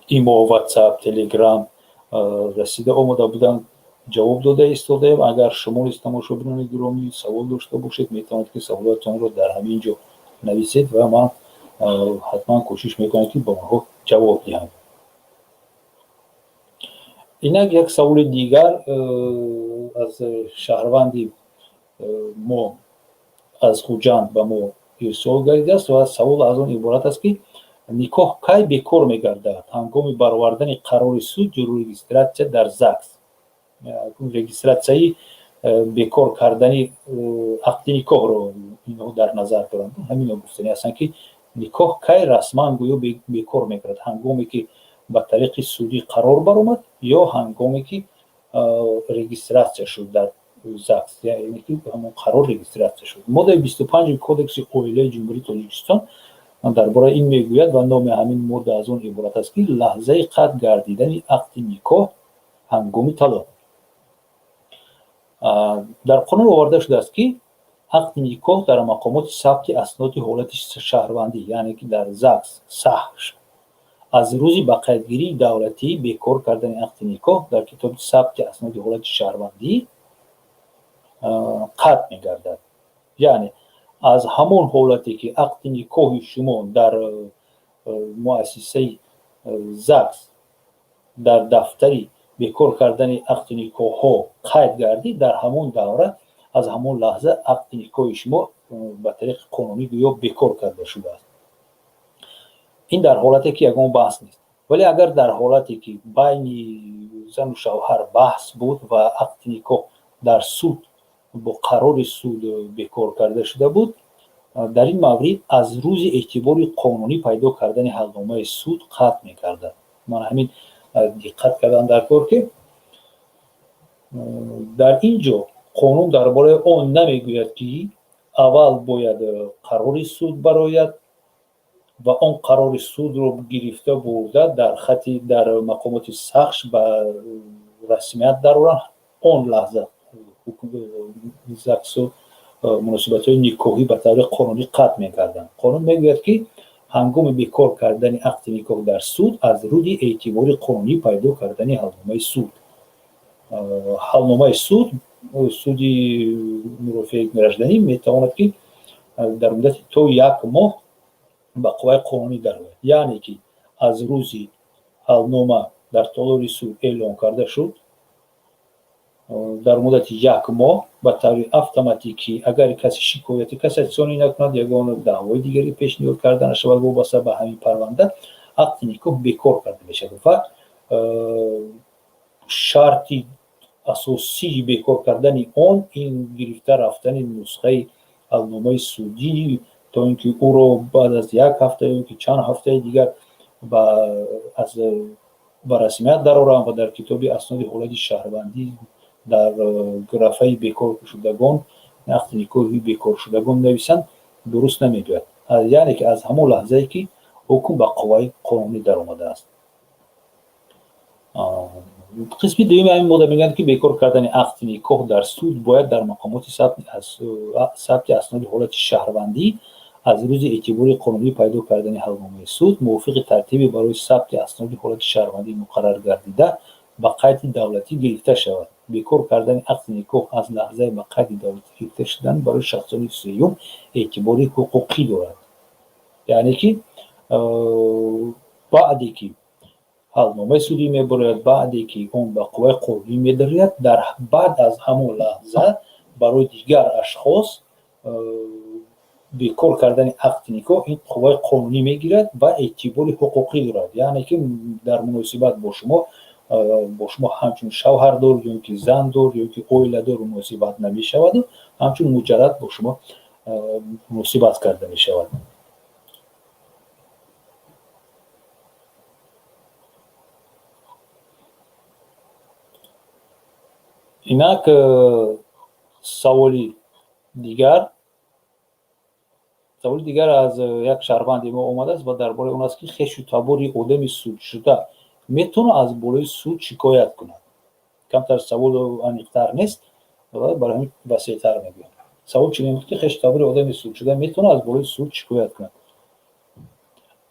S1: имо, ватсап, телеграм расида омада буданд, ҷавоб дода истодаем. Агар шумо низ тамошобинони гиромӣ савол дошта бошед, метавонед ки саволотонро дар ҳамин ҷо нависед ва ман ҳатман кӯшиш мекунам ки ба онҳо ҷавоб диҳам. инак як саволи дигар аз шаҳрванди мо аз хуҷанд ба мо ирсол гардидааст ва савол аз он иборат аст ки никоҳ кай бекор мегардад? ҳангоми баровардани қарори суд ё регистратсия дар ЗАГС. регистратсияи бекор кардани ақди никоҳро инҳо дар назар доранд. ҳамино гуфтани ҳастанд ки никоҳ кай расман гӯё бекор мегардад? ҳангоме ки ба тариқи судӣ қарор баромад ё ҳангоме ки регистратсия шуд дар ЗАГС, яъне ки ҳамон қарор регистратсия шуд. моддаи 25 кодекси оилаи ҷумҳурии Тоҷикистон дар бораи ин мегӯяд ва номи ҳамин модда аз он иборат аст ки лаҳзаи қатъ гардидани ақди никоҳ ҳангоми талоқ. дар қонун оварда шудааст ки ақди никоҳ дар мақомоти сабти асноди ҳолати шаҳрвандӣ, яъне ки дар ЗАГС саҳҳ аз рӯзи ба қайдгирии давлатӣ бекор кардани ақди никоҳ дар китоби сабти асноди ҳолати шаҳрвандӣ қатъ мегардад. яъне аз ҳамон ҳолате ки ақди никоҳи шумо дар муассисаи ЗАГС дар дафтари бекор кардани ақди никоҳҳо қайд гардид, дар ҳамон давра аз ҳамон лаҳза ақди никоҳи шумо ба тариқи қонунӣ гӯё бекор карда шудааст. ин дар ҳолате ки ягон баҳс нест. вале агар дар ҳолате ки байни зану шавҳар баҳс буд ва ақди никоҳ дар суд бо қарори суд бекор карда шуда буд, дар ин маврид аз рӯзи эътибори қонунӣ пайдо кардани ҳалномаи суд қатъ мегардад. ман ҳамин диққат кардам дар кор ки дар ин ҷо қонун дар бораи он намегӯяд ки аввал бояд қарори суд барояд ва он қарори судро гирифта бурда дар хати дар мақомоти сахш ба расмият дароранд. он лаҳза ЗАГСу муносибатҳои никоҳӣ ба таври қонунӣ қатъ мекарданд. қонун мегӯяд ки ҳангоми бекор кардани ақди никоҳ дар суд аз рӯзи эътибори қонунӣ пайдо кардани ҳалномаи суд. ҳалномаи суд, суди мурофиаи гражданӣ метавонад ки дар муддати то 1 моҳ ба қувваи қонунӣ дарояд. яъне ки аз рӯзи ҳалнома дар толори суд эълон карда шуд, дар муддати 1 моҳ ба таври автоматикӣ агар касе шикояти кассатсионӣ накунад, ягон даъвои дигари пешниҳод карда нашавад вобаста ба ҳамин парванда, ақди никоҳ бекор карда мешавад ва шарти асосии бекор кардани он ин гирифта рафтани нусхаи ҳалномаи судӣ то ин ки ӯро баъд аз 1 ҳафта ё ки чанд ҳафтаи дигар ба расмият дароранд ва дар китоби асноди ҳолати шаҳрвандӣ дар графаи бекоршудагон ақди никоҳи бекоршудагон нависанд, дуруст намегӯяд. яъне ки аз ҳамон лаҳзае ки ҳукм ба қувваи қонунӣ даромадааст. қисми дуюми ҳамин модда мегӯяд ки бекор кардани ақди никоҳ дар суд бояд дар мақомоти сабти асноди ҳолати шаҳрвандӣ аз рӯзи эътибори қонунӣ пайдо кардани ҳалномаи суд мувофиқи тартиби барои сабти асноди ҳолати шаҳрвандӣ муқаррар гардида ба қайди давлатӣ гирифта шавад. бекор кардани ақди никоҳ аз лаҳзаи ба қайди давлатӣ гирифта шудан барои шахсони сеюм эътибори ҳуқуқӣ дорад. яъне ки баъде ки ҳалномаи судӣ мебарояд, баъде ки он ба қувваи қонунӣ медарояд, дар баъд аз ҳамон лаҳза барои дигар ашхос бекор кардани ақди никоҳ ин қувваи қонунӣ мегирад ва эътибори ҳуқуқӣ дорад. яъне ки дар муносибат бо шумо ҳамчун шавҳардор ё ки зандор ё ки оиладор муносибат намешаваду ҳамчун муҷаррад бо шумо муносибат карда мешавад. инак саволи дигар аз як шаҳрванди мо омадааст ва дар бораи он аст ки хешу табори одами судшуда метавонад аз болои суд шикоят кунад. камтар савол аниқтар нест, барои ҳамин васеътар мегӯям. савол чӣ мемонад ки хешу табори одами судшуда метавонад аз болои суд шикоят кунад.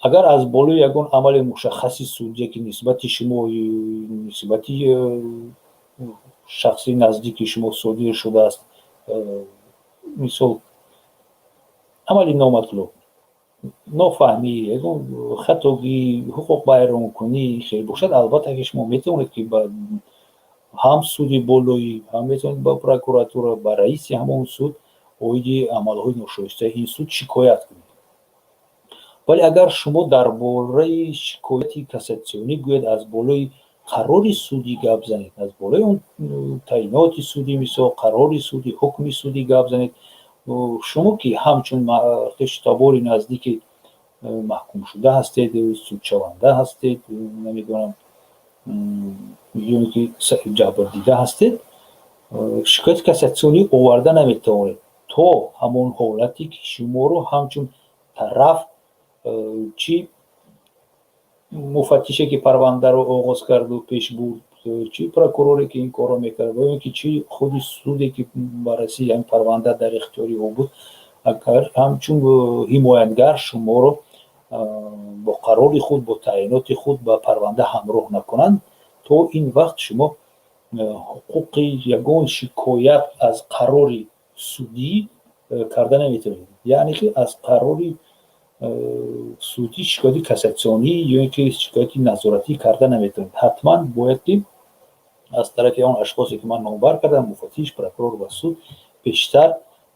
S1: агар аз болои ягон амали мушаххаси судие ки нисбати шумо нисбати شخصی نزدیک شما صادر شده است، مثال عملی نامطلوب، نافهمی، خطاگی، حقوق بیان کنی خیلی باشد، البته که شما میتونید که هم سودی بالایی هم میتونید با پروکراتور با رئیس همون سود اویدی عملهای ناشایسته این سود شکایت کنید. ولی اگر شما درباره شکایتی کاساتسیونی گوید از بالای قرار سودی گپ زنید، از بالای اون تعیینات سودی مثل قرار سودی، حکم سودی گپ زنید، شما که همچون خشتاباری نزدیک محکوم شده هستید، سودشونده هستید، نمیدونم میدونید که جبر دیده هستید، شکایت کاساتسیونی آورده نمیتوانید تا همون حالتی که شما رو همچون طرف چی مفتشه که پرونده رو آغاز کرد و پیش بود، چی پروکوروری که این کار رو میکرد و که چی خودی سودی که بررسی این پرونده در اختیاری او بود، اگر همچون حمایتگر شما رو با قرار خود با تعیینات خود با پرونده همراه نکنند، تو این وقت شما حقوق یگان شکایت از قرار سودی کرده نمیتونید. یعنی که از قرار سودی شکایتی کاساتسیونی یا اینکه شکایتی نظارتی کرده نمیتونید. حتما باید که از طرف اون اشخاصی که من نامبر کردم، مفتش، پروکورور و سود، بیشتر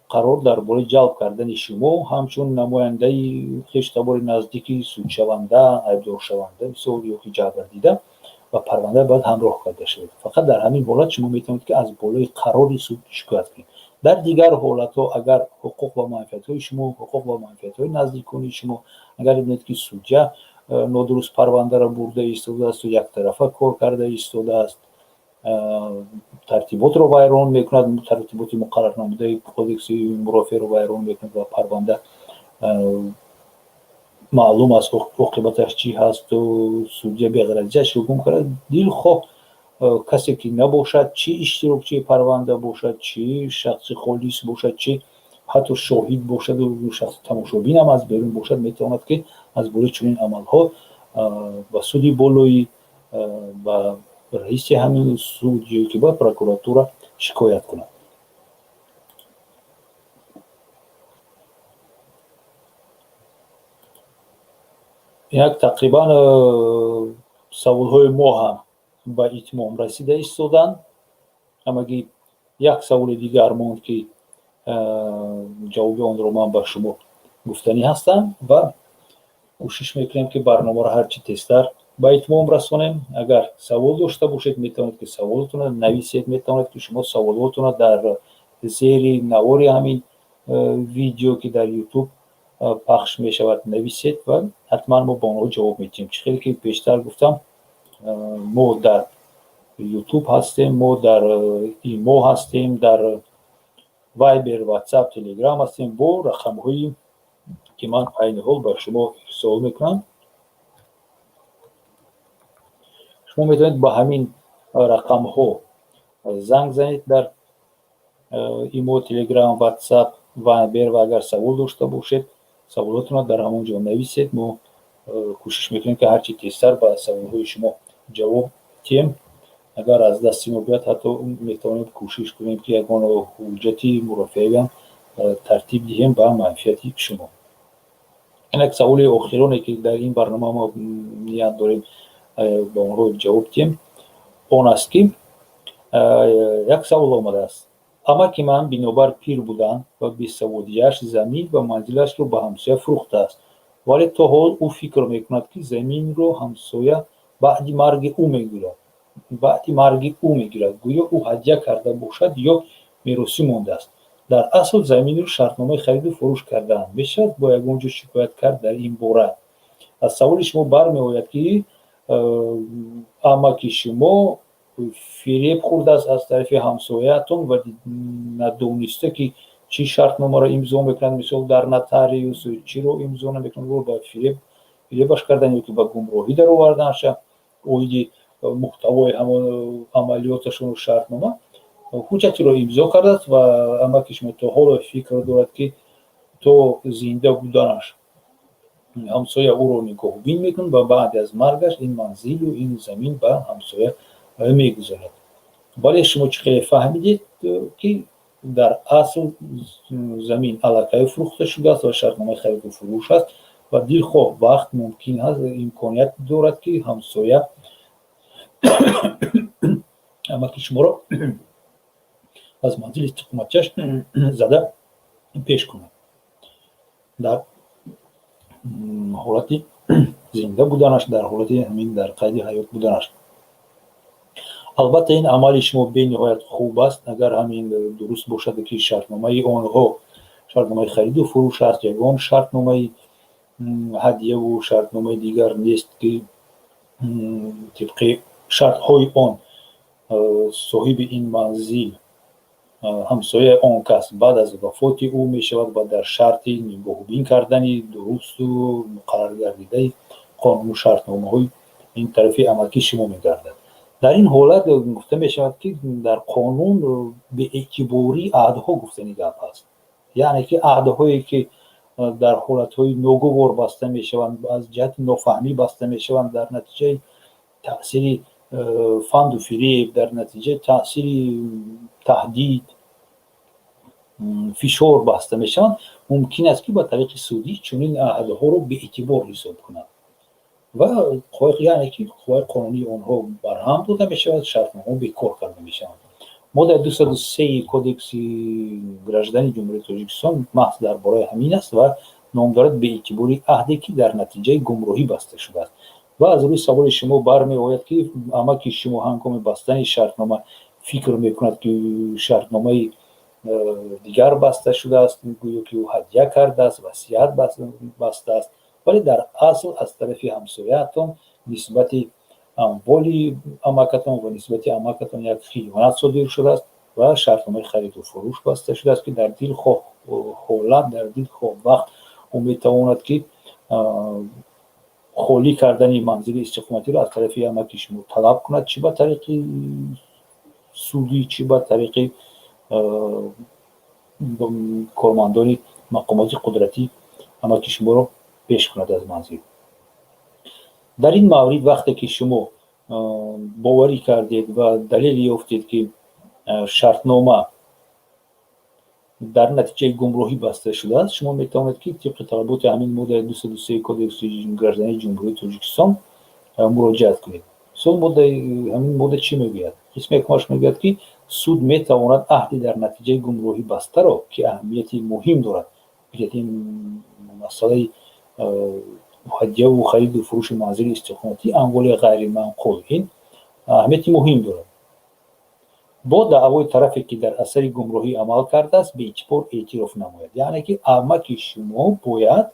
S1: قرار درباره جلب کردن شما همچون نماینده خشتبار نزدیکی سودشونده، عیبدار شونده مثل یا که جبر دیده و پرونده باید همراه کرده شود. فقط در همین حالت شما میتونید که از بالای قرار سود شکایت کنید. در دیگر حالت ها اگر حقوق و منفعت های شما، حقوق و منفعت های نزدیکان شما، اگر ببینید که سودجه نادرست پرونده را برده ایستاده است و یک طرفه کار کرده ایستاده است، ترتیبات رو ویران میکند، ترتیبات مقرر نموده کودکس مرافع رو ویران میکند و پرونده معلوم است عاقبتش چی هست و سودجه بغرضیش حکم کرد. دل خواه کسی که نباشد، چی اشتراکچی پرونده باشد، چی شخص خالص باشد، چی حتی شاهد باشد و شخص تماشابین هم از بیرون باشد، میتواند که از بالای چنین عملها با سودی بالایی و رئیس همین سودی که با پروکراتور شکایت کند. یک تقریبا سوالهای ما هم به اتمام رسیده ایستادند، اما یک سوال دیگر ماند که جواب آن رو من به شما گفتنی هستم و کوشش میکنیم که برنامه را هرچی تیزتر به اتمام رسانیم. اگر سوال داشته باشید میتونید که سوالتون رو نویسید، میتونید که شما سوالاتون رو در زیر نوار همین ویدیو که در یوتیوب پخش میشود نویسید و حتما ما با اونها جواب میدیم. خیلی که بیشتر گفتم ما در یوتیوب هستیم، ما در ایمو هستیم، در وایبر، واتساپ، تلگرام هستیم با رقم هایی که من عین حال با شما ارسال میکنم. شما میتونید با همین رقم ها زنگ زنید در ایمو، تلگرام، واتساپ، وایبر و اگر سوال داشته باشید سوالاتون رو در همونجا نویسید. ما کوشش میکنیم که هرچی تیزتر با سوالهای شما جواب بدیم. اگر از دست ما بیاد حتی میتونیم کوشش کنیم که یگان حجتی مرافعی هم ترتیب دهیم به منفعت شما. این یک سوال آخرانه که در این برنامه ما نیت داریم با اون جواب بدیم اون است که یک سوال آمده است: اما که من بنابر پیر بودن و بیسوادیش زمین و منزلش رو به همسایه فروخته است، ولی تا حال او فکر میکند که زمین رو همسایه بعد مرگ او میگیرد، گویا او هدیه کرده باشد یا میراثی مانده است. در اصل زمین رو شرطنامه خرید و فروش کردند. میشد با یگانجا شکایت کرد در این باره. از سوال شما برمیآید که اما که شما فریب خورده است از طرف همسایه‌تون و ندونسته که چی شرطنامه را امضا میکنند، مثلا در نوتاریوس چی رو امضا نمیکنند و با فریبش کردن یا که با گمراهی در آوردنش اویدی محتوای همون عملیاتشون و شرطنامه حجتی رو امضا کرده است و اما که شما تا حال فکر دارد که تو زنده بودنش همسایه او رو نگاه بین میکن و بعد از مرگش این منزل و این زمین به همسایه میگذارد. ولی شما چه فهمیدید که در اصل زمین علاقه فروخته شده است و شرطنامه خرید و فروش است و دیر خواه وقت ممکن است امکانیت دارد که همسایه اما که شما را از منزل استقامتیش زده پیش کند. در حالت زنده بودنش، در حالت همین در قید حیات بودنش. البته این عمل شما به نهایت خوب است اگر همین درست باشد که شرطنامه آنها شرطنامه خرید و فروش است، یگان شرطنامه هدیه و شرطنامه دیگر نیست که طبق شرط‌های آن صاحب این منزل همسایه آن کس بعد از وفات او می شود و در شرط نگاهبین کردن درست و مقرر گردیده قانون و شرطنامه های این طرفی عملکی شما می گردد. در این حالت گفته می شود که در قانون به اعتباری عهدها گفتنی گپ است، یعنی که عهدهایی که در حالتهای ناگوار بسته می شوند، از جهت نافهمی بسته می شوند، در نتیجه تأثیر فند و فریب، در نتیجه تأثیر تهدید فشار بسته می شوند، ممکن است که با طریق سودی چنین عهدها رو به اعتبار حساب کنند و یعنی که قوای قانونی آنها برهم داده می شود، شرطنامه بیکار کرده می شوند. ماده 203 کودکس گراجدانی جمهوری تاجیکستان محض درباره همین است و نام دارد به اعتباری عهدی که در نتیجه گمراهی بسته شده است. و از روی سوال شما برمی آید که اما که شما هنگام بستن شرطنامه فکر میکند که شرطنامه دیگر بسته شده است، گویا که او هدیه کرده است، وصیت بسته است، ولی در اصل از طرف همسایه‌تان نسبت اموالی اماکتان و نسبت اماکتان یک خیانت صادر شده است و شرطنامه خرید و فروش بسته شده است که در دل خواه حالت، در دل خواه وقت او میتواند که خالی کردن منزل استقامتی را از طرف اماکی شما طلب کند، چی به طریق سودی، چی به طریق کارمندان مقامات قدرتی اماکی شما را پیش کند از منزل. در این مورد وقتی که شما باوری کردید و دلیل یافتید که شرطنامه در نتیجه گمراهی بسته شده است، شما میتوانید که طبق طلبات همین ماده 203 کودکس گراجدانی جمهوری تاجیکستان مراجعت کنید. همین ماده چی میگوید؟ قسم یکمش میگوید که سود میتواند عهدی در نتیجه گمراهی بسته را که اهمیتی مهم دارد، این مسئله هدیه و خرید و فروش منزل استقامتی اموال غیر منقول، این اهمیتی مهم دارد، با دعوای طرفی که در اثر گمراهی عمل کرده است به اجبار اعتراف نماید. یعنی که اماکی شما باید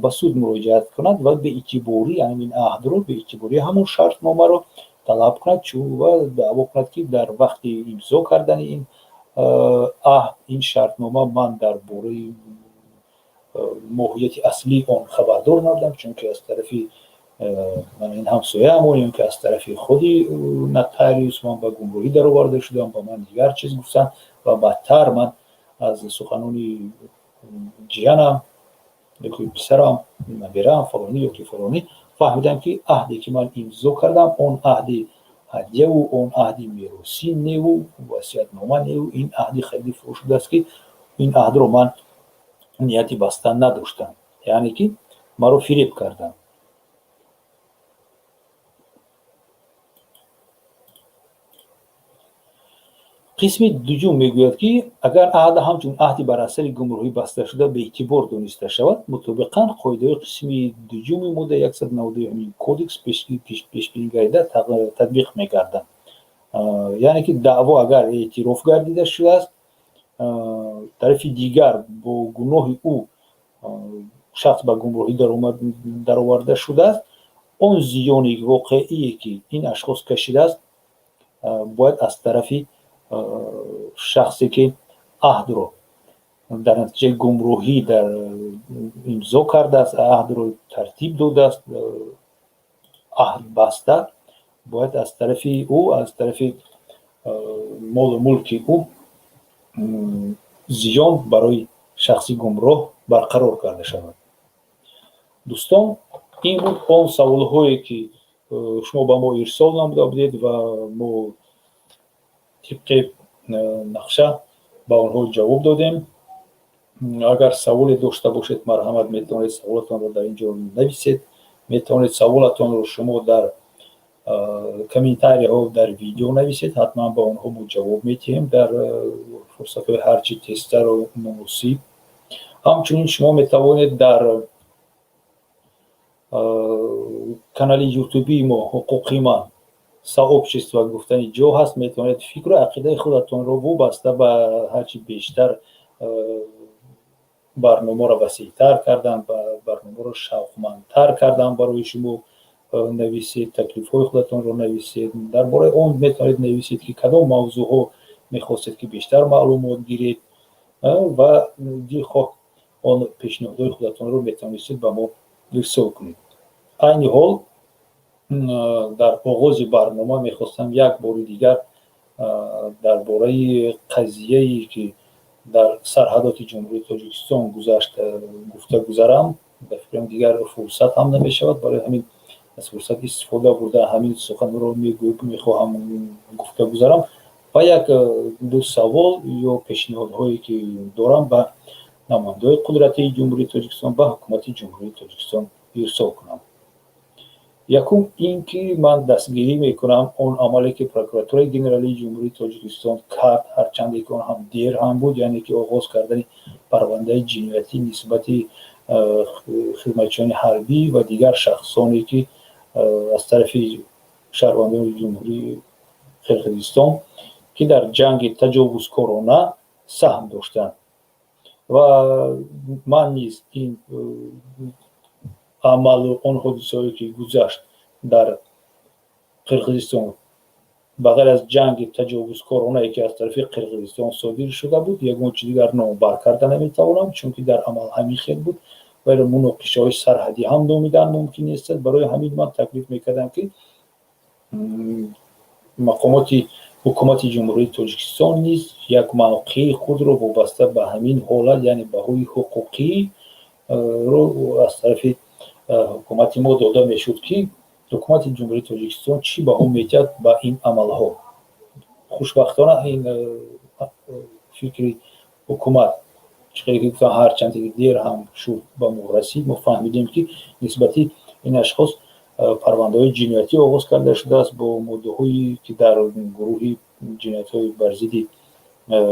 S1: به سود مراجعت کند و به اعتباری یعنی این عهد رو به اعتباری همون شرطنامه رو طلب کند و دعوا کند که در وقت امضا کردن این عهد این شرطنامه من درباره ماهیت اصلی آن خبردار نبودم، چون که از طرف من این همسایه همونیم که از طرف خودی نتاریوس من به گمراهی در آورده شدم، با من دیگر چیز گفتن و بدتر من از سخنانی جیانم یکی پسرم نبیرم فلانی یکی فلانی فهمیدم که عهدی که من امضا کردم اون عهدی هدیه و اون عهدی میراثی نه و وصیت‌نامه نه و این عهدی خرید فروش شده است که این عهد رو من نیتی بستن نداشتم، یعنی که ما رو فریب کردم. قسم دوم میگوید که اگر عهد همچون عهدی بر اثر گمراهی بسته شده به اعتبار دانسته شود، مطابقاً قاعده قسم دوم ماده 192 کودکس پیش بینی گردیده تطبیق میگردد. یعنی که دعوا اگر اعتراف گردیده شده است، طرف دیگر با گناه او شخص به گمراهی در آورده شده است، اون زیانی واقعی که این اشخاص کشیده است باید از طرف شخصی که عهد رو در نتیجه گمراهی در امضا کرده است، عهد رو ترتیب داده است، عهد بسته، باید از طرف او از طرف مال و ملک او زیان برای شخصی گمراه برقرار کرده شود. دوستان این بود اون سوال هایی که شما با ما ارسال نموده بودید و ما طبق نقشه با آنها جواب دادیم. اگر سوالی داشته باشید مرحمت میتونید سوالتان رو در اینجا نویسید. میتونید سوالتان رو شما در کامنتاری ها در ویدیو نویسید، حتما با آنها ما جواب میتیم در فرصت های هرچی تستر و مناسب. همچنین شما میتوانید در کانال یوتیوبی ما حقوقی من сообщество گفتن جو هست، میتونید فکر و عقیده خودتون رو وابسته به هرچی بیشتر برنامه را وسیع‌تر کردن، برنامه را شوقمندتر کردن برای شما نویسید، تکلیف های خودتون رو نویسید، درباره اون میتونید نویسید که کدام موضوع ها میخواستید که بیشتر معلومات گیرید و دیخواه اون پیشنهادهای خودتون رو میتونید به ما ارسال کنید. این حال در آغاز برنامه میخواستم یک بار دیگر درباره قضیه‌ای که در سرحدات جمهوری تاجیکستان گذشت گفته گذارم. فکرم دیگر فرصت هم نمیشود، برای همین از فرصت استفاده برده همین سخن رو میخواهم گفته گذارم و یک دو سوال یا پیشنهادهایی که دارم به نمایندگان قدرتی جمهوری تاجیکستان و حکومت جمهوری تاجیکستان ارسال کنم. یکم این که من دستگیری میکنم اون عملی که پروکراتور گنرالی جمهوری تاجیکستان کرد، هرچند که اون هم دیر هم بود، یعنی که آغاز کردن پرونده جنایتی نسبت خدمتچیان حربی و دیگر شخصانی که از طرف شهروندان جمهوری قرقیزستان که در جنگ تجاوزکارانه سهم داشتند و من نیز این عمل و اون حادثه‌ای که گذشت در قرقیزستان بغیر از جنگ تجاوزکارانه که از طرف قرقیزستان صادر شده بود یگان چیز دیگر نامبر کرده نمیتوانم، چون که در عمل همین خیلی بود و مناقشه های سرحدی هم نامیدن ممکن است. برای همین من تکلیف میکردم که مقامات حکومت جمهوری تاجیکستان نیز یک موقع خود رو وابسته به همین حالت، یعنی بهای حقوقی رو از طرف حکومت ما داده میشد که حکومت جمهوری تاجیکستان چی بها میدهد به این عملها. خوشبختانه این فکر حکومت چقدر که هرچند دیر هم شد به ما رسید، ما فهمیدیم که نسبتی این اشخاص پرونده های جنایتی آغاز کرده شده است با ماده هایی که در گروه جنایت های بر ضد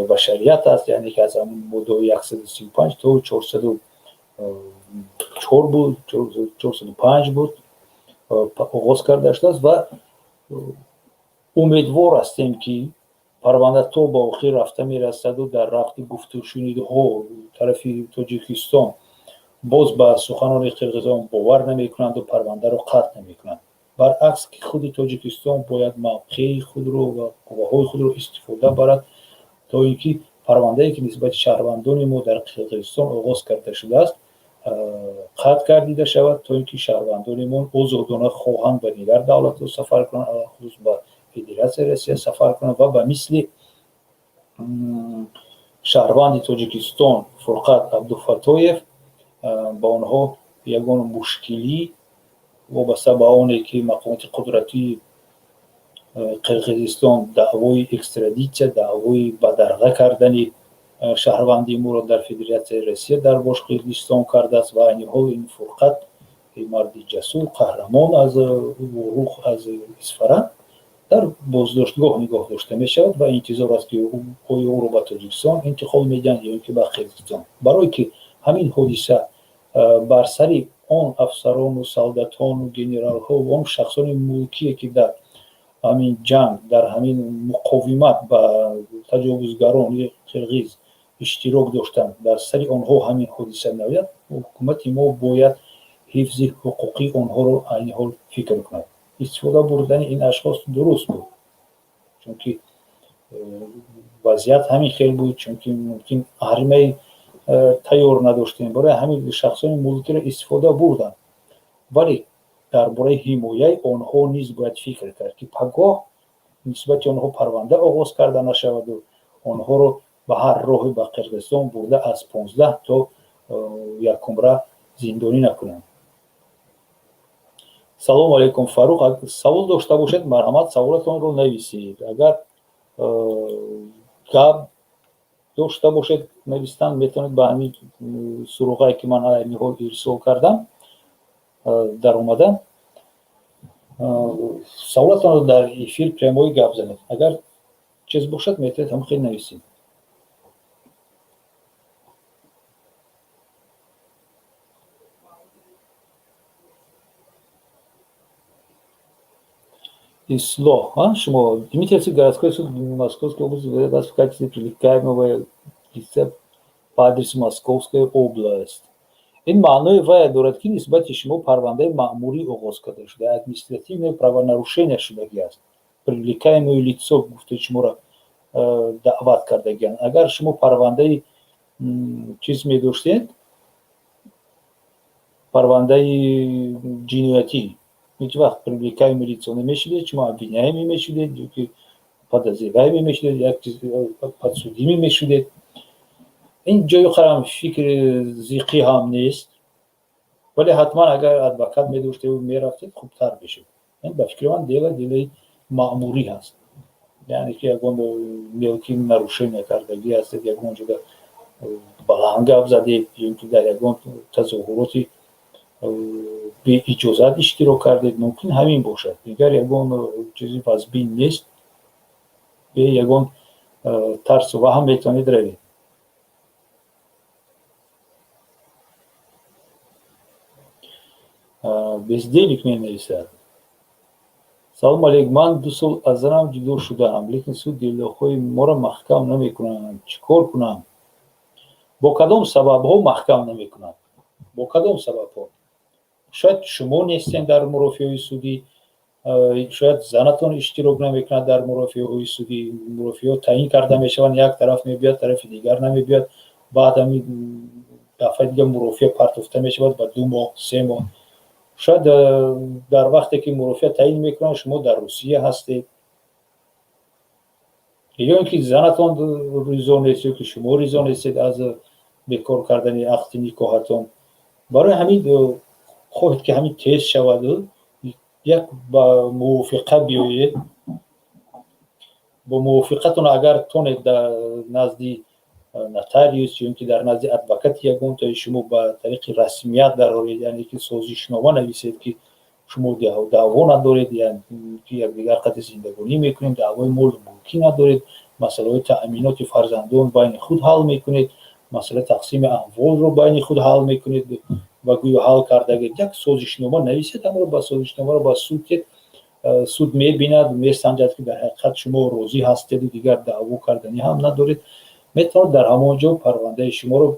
S1: بشریت است، یعنی که از همون ماده 135 تا 404 بود 405 بود آغاز کرده شده است و امیدوار هستیم که پرونده تا به آخر رفته میرسد و در رفت گفت و شنیدها طرف تاجیکستان باز به سخنان قرقیزان باور نمی کنند و پرونده را قطع نمی کنند. برعکس که خود تاجیکستان باید موقع خود رو و قوه‌های خود رو استفاده برد تا اینکه پرونده‌ای که نسبت شهروندان ما در قرقیزستان آغاز کرده شده است قطع گردیده شود تا اینکه شهروندان ما آزادانه خواهند به دیگر دولت سفر کنند، خصوص به فدراسیون روسیه سفر کنند و به مثل شهروند تاجیکستان فرقت عبدالفتایف با آنها یگان مشکلی وابسته به آنه که مقامات قدرتی قرقیزستان دعوای اکسترادیسیون، دعوای بدرقه کردن شهروندی ما را در فدراسیون روسیه در باش قرقیزستان کرده است و این حال این فرقت مرد جسور قهرمان از روح از اصفهان در بازداشتگاه نگاه داشته می شود و انتظار است که او را به تاجیکستان انتقال میدن یا اینکه به قرقیزستان، برای که همین حادثه بر سر آن افسران و سالداتان و گنرال ها و آن شخصان ملکی که در همین جنگ در همین مقاومت با تجاوزگران قرقیز اشتراک داشتند در سر آنها همین حادثه نوید، حکومت ما باید حفظ حقوقی آنها رو این حال فکر کند. استفاده بردن این اشخاص درست بود چون که وضعیت همین خیلی بود، چون که ممکن حرمه تیار نداشتیم برای همین شخصان ملکی را استفاده بردن، ولی درباره حمایت آنها نیز باید فکر کرد که پگاه نسبت آنها پرونده آغاز کرده نشود و آنها رو به هر راه به قرقیزستان برده از 15 تا یکم را زندانی نکنند. سلام علیکم فاروق، سوال داشته باشید مرحمت سوالتان رو نویسید. اگر гап дошта бошед, навистан метавонед ба ҳамин суруғае ки ман айни ҳол ирсол кардам дар омада саволатонро дар эфир прямоӣ гап занед. Агар чиз бошад метавонед ҳам хел нависед. Исло, шумо Дмитрий Алексеевич городской суд Московской области вас в качестве привлекаемого лица по адресу Московская область. این معنای وای دارد که نسبت شما پرونده مأموری آغاز کرده شده، ادمنستراتивное правонарушение شدگی است. привлекаемое лицо گفته شما را دعوت کردگیان. اگر شما پرونده چیز می داشتید، پرونده جنایتی، هیچ وقت привлекаемое лицо نمیشید، شما обвиняемый میشید، یا подозреваемый میشید، یا подсудимый میشید. این جای خرم فکر زیقی هم نیست، ولی حتما اگر ادوکات می داشته و می رفتید خوبتر بشه. این به فکر من دیل مأموری هست، یعنی که اگر ملکی نروشنی کردگی هستید، یا اونجا بلنگ زدید، یا که در اگر تظاهراتی به اجازت اشتراک کردید، ممکن همین باشد. اگر اگر چیزی وزبین نیست، به اگر ترس و هم میتونید روید. бездельник менависад. салом алейкум, ман 2 сол аз занам ҷудо шудаам, лекин суд делдохои моро маҳкам намекунанд. чӣ кор кунам? бо кадом сабабҳо маҳкам намекунанд? бо кадом сабабҳо? шояд шумо нестен дар мурофиаҳои судӣ, шояд занатон иштирок намекунад дар мурофиаҳои судӣ, мурофиаҳо таъин карда мешаванд, як тараф мебиёд, тарафи дигар намебиёд, баъд ҳамин дафъаи дигар мурофиа партофта мешавад ба 2 моҳ 3 моҳ. شاید در وقتی که مرافعه تعیین میکنن شما در روسیه هستید، یا اینکه زنتان ریزا نیست، یا که شما ریزا نیستید از بیکار کردن عقد نکاحتان. برای همین خواهید که همین تیز شود، یک با موافقه بیایید. با موافقتون اگر تونید در نزدی نوتاریوس یا اینکه در نزد ادوکات یگان تا شما با طریق رسمیت درآورید، یعنی که سازشنامه نویسید که شما دعوا ندارید، یعنی که یکدیگر قطع زندگانی میکنید، دعوای مال و ملکی ندارید، مسئله تأمینات فرزندان بین خود حل میکنید، مسئله تقسیم اموال رو بین خود حل میکنید و گویا حل کردگید. یک سازشنامه نویسید، اما با سازشنامه رو با سود میبیند، میسنجد که در حقیقت شما راضی هستید و دیگر دعوا کردنی هم ندارید. میتواند در همانجا پرونده شما رو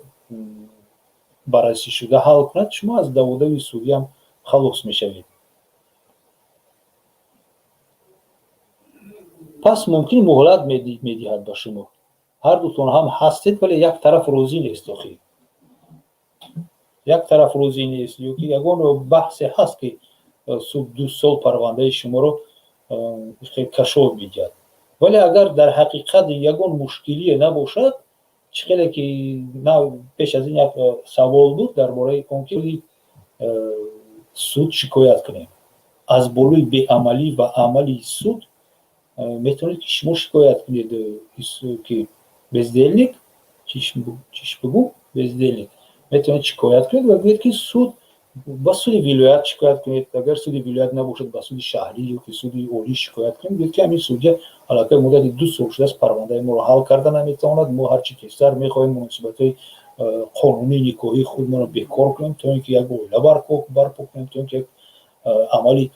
S1: بررسی شده حل کند، شما از دعوای سودی هم خلاص میشوید. پس ممکن مهلت میدهد به شما، هر دوتون هم هستید ولی یک طرف راضی نیست. آخی یک طرف راضی نیست، یا که یگان بحث هست که سود 2 سال پرونده شما رو کشاف میدهد. ولی اگر در حقیقت یگان مشکلی نباشد، چخیلی که نه پیش از این یک سوال بود درباره اینکه سود شکایت کنیم از بالای بی‌عملی و عملی سود، میتونید که شما شکایت کنید که бездельник، چیش بگو бездельник، میتونید شکایت کنید و بگید که سود با سود ولایت شکایت کنید. اگر سود ولایت نباشد با سود شهری یا که سود اولی شکایت کنید. بگید که همین سودیا علاقه مدت 2 سال شده است پرونده ما رو حل کردن نمیتواند، ما هر چی تیزتر میخواهیم مناسبت قانونی نکاحی خودمان رو بیکار کنیم تا اینکه یک اوله برپا کنیم، تا اینکه یک عملی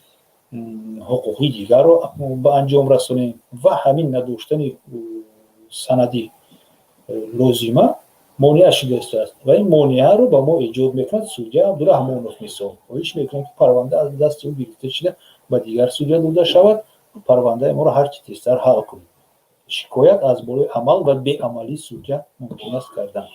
S1: حقوقی دیگر رو به انجام رسانیم و همین نداشتن سندی لازمه مانع شده است و این مانع رو با ما ایجاد میکند سودیا عبدالرحمانوف مثال ایش میکنه که پرونده از دست او گرفته شده و دیگر سودیا داده شود، پرونده ما رو هر چی تیزتر حل کنیم. شکایت از بالای عمل و بی‌عملی سودیا ممکن است کردن.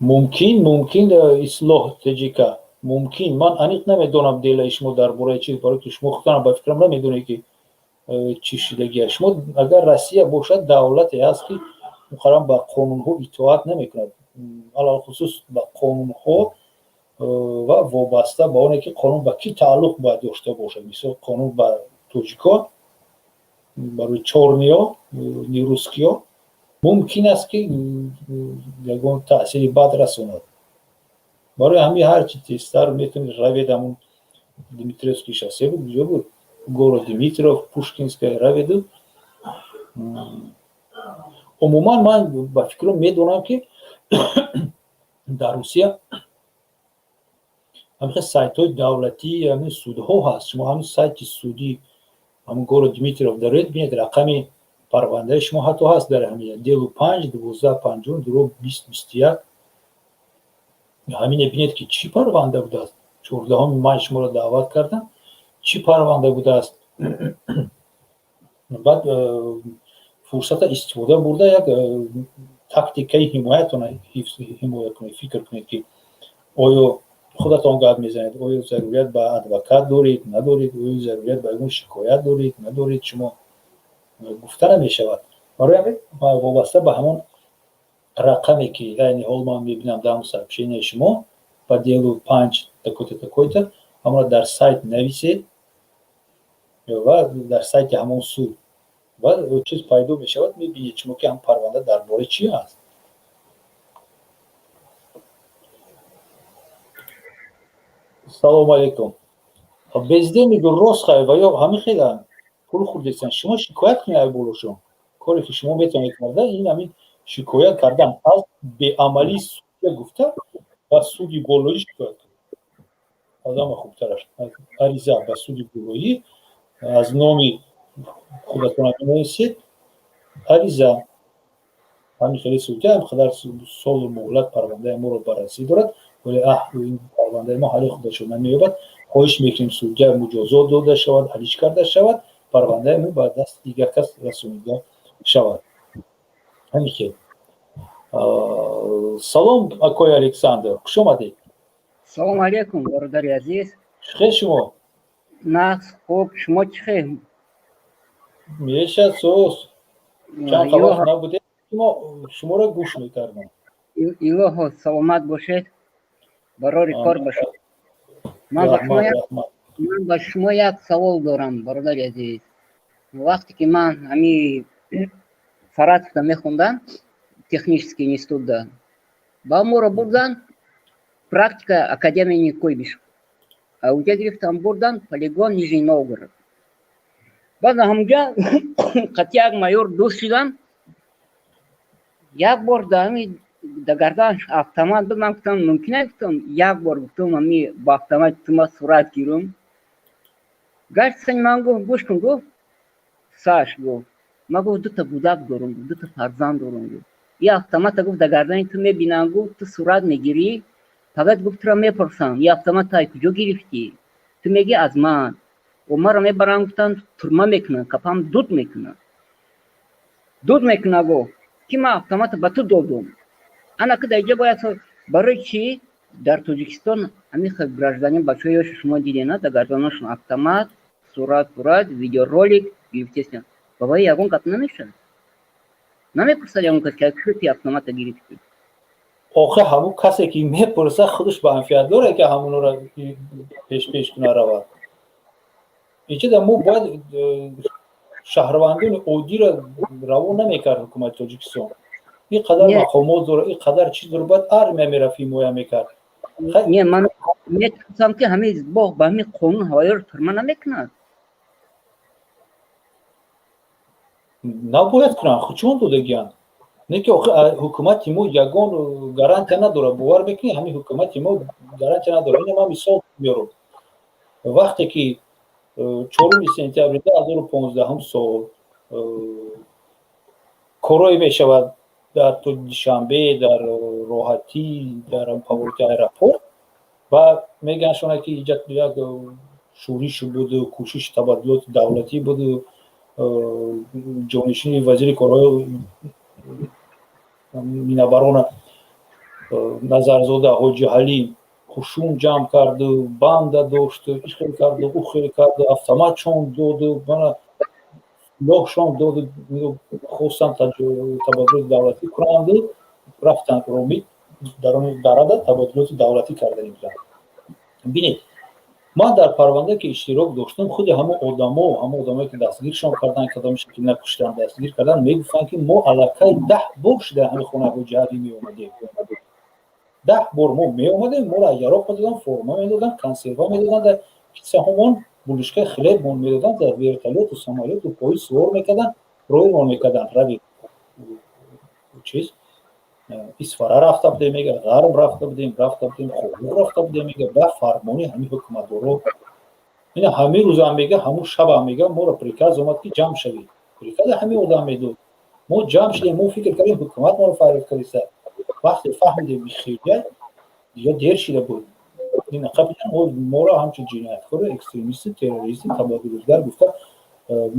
S1: ممکن اصلاح تجیکا ممکن من انیق نمیدونم دیل شما درباره چیز، برای که شما خودتان با فکرم نمیدونید که چی شدگی شما. اگر روسیه باشد دولتی است که مخرم با قانون ها اطاعت نمیکند، علاوه خصوص با قانون ها و وابسته به اونه که قانون با کی تعلق باید داشته باشه. مثل قانون با توجیکا برای چورنیا نیروسکیا ممکن است که یگان تأثیری بد رسوند. برای همین هر چی تستر میتونید روید همون دیمیتریوسکی شاسه بود کجا بود گورو دیمیتروف پوشکینسکای روید. عموما من با فکرم میدونم که در روسیه همین سایت های دولتی همین سودها هست. شما همین سایت سودی همین گورو دیمیتروف دارید بینید رقم پرونده شما حتی هست در همین 05 12 52 20 21 همین بینید که چی پرونده بوده است. 14 ماه شما رو دعوت کردن چی پرونده بوده است. بعد فرصت استفاده برده یک تاکتیکای حمایتون حمایت کنید فکر کنید که آیا خودتان گپ میزنید آیا ضرورت به ادوکات دارید ندارید آیا ضرورت به اون شکایت دارید ندارید شما گفته نمیشود. برای همین وابسته به همون رقمی که یعنی حال من میبینم در سابشین شما با 5 تکوت همون در سایت نویسید و در سایت همون سود و چیز پیدا میشود میبینید شما که هم پرونده درباره چی هست. سلام علیکم. بزده میگه راست خواهی و یا همین خیلی پول خوردیستن شما شکایت کنید بولوشون کاری که شما میتونید کرده این همین شکایت کردن از به عملی سود گفته و سودی بالایی شکایت کنید آدم خوبترش عریضه به سودی بالایی از نامی خودتون نمیسید عریضه همین خیلی سوده هم خدر سال مهلت پرونده ما رو بررسی دارد ولی این پرونده ما حالی خودشون نمیابد خواهش میکنیم سوده مجازات داده شود حلیش کرده شود پرونده ما با دست دیگر کس رسونیده شود. همین که سلام آقای الکساندر خوش آمدید.
S2: سلام علیکم برادر عزیز.
S1: خیر شما؟
S2: نه خوب شما چه؟
S1: میشه سوس چند خبر نبوده شما را گوش میکردم.
S2: ایله سلامت باشید برای کار باشید. من با شما یک سوال دارم برادر عزیز. وقتی که من همی سراتفتا میخوندم технический институт да با ما را بردن практика академии Койбиш а у тебя там бردن полигон Нижний Новгород. بعد همونجا قطعی یک مایور دوست شدم یک بار دامی دگردان автомат بدم گفتم ممکنه گفتم یک بار گفتم همی با автомат توما صورت گیرم گشت سن من گوش کن گفت ساش گفت ما گفت دو تا بودک دارم دو تا فرزند دارم یه автомат گفت دگردان تو میبینم گفت تو صورت میگیری فقط گفت تو را میپرسم یه автомат های کجا گرفتی تو میگی از من و ما را میبرن گفتن ترمه میکنن کپم دود میکنن گفت که ما автомат با تو دادم انا که دیگه باید برای چی در تاجیکستان همین خیلی گражданин بچه های شما دیدین دگردانشون автомат صورت ویدیو رولик گرفتیستن بابای یگون کپ نمیشن نمیپرسد یگون کسی که کتی автомат گرفتی
S1: آخه همون کسی که میپرسه خودش به انفیت داره که همون را پیش کنه رود اینچه در مو باید شهروندان عادی را روان نمیکرد حکومت تاجیکستان این قدر مقامات داره این قدر چیز داره باید ارمه میرفی مویا میکرد
S2: نه من میتونم که همه با همین قانون هوایی رو ترمه نمیکنند
S1: نباید کنن خود چون دادگیان نه که حکومت ما یگان گارانتی نداره باور بکنی همین حکومت ما گارانتی نداره این ما مثال میارم وقتی که 4 سپتامبر 2015 هم سال کروی میشود در دوشنبه در راحتی در پاورتی ایرپورت و میگن شما که ایجاد یک شورش بود و کوشش تبادلات دولتی بود و جانشین وزیر کارهای مینابران نظرزاده حاجی حلیم خشوم جمع کرد و بند داشت و ایش خیلی کرد و او خیلی کرد و автомат شان داد و بنا لوح شان داد و خواستن تبادل دولتی کنند و رفتن رومی дарада табодилоти давлатӣ карданӣ буданд. бинед ман дар парванда ки иштирок доштам худи ҳамон одамое ки дастгиршон кардан кадоми шакл накуштан дастгир кардан мегуфтанд ки мо аллакай 10 бор шуда ҳамин хонаҳои ҷаҳрӣ меомадем 10 бор мо меомадем моро яроқ медоданд форма медоданд консерва медоданд дар кисаҳомон булишкаи хлебмон медоданд дар вертолету самолету пои сувор мекарданд роҳимон мекарданд рави чиз исфара рафта будем мега ғарб рафта будем хобуғ рафта будем мега ба фармони ҳамин ҳукуматдоро ина ҳамин рӯзам мега ҳамун шабам мега моро приказ омад ки ҷамъ шавед приказа ҳамин одам медод мо ҷамъ шудем мо фикр кардем ҳукумат моро фариқариста вақте фаҳмидем бихирия дига дер шуда буд ина капитан моро ҳамчун ҷинояткори экстремисти террористи табодилгар гуфта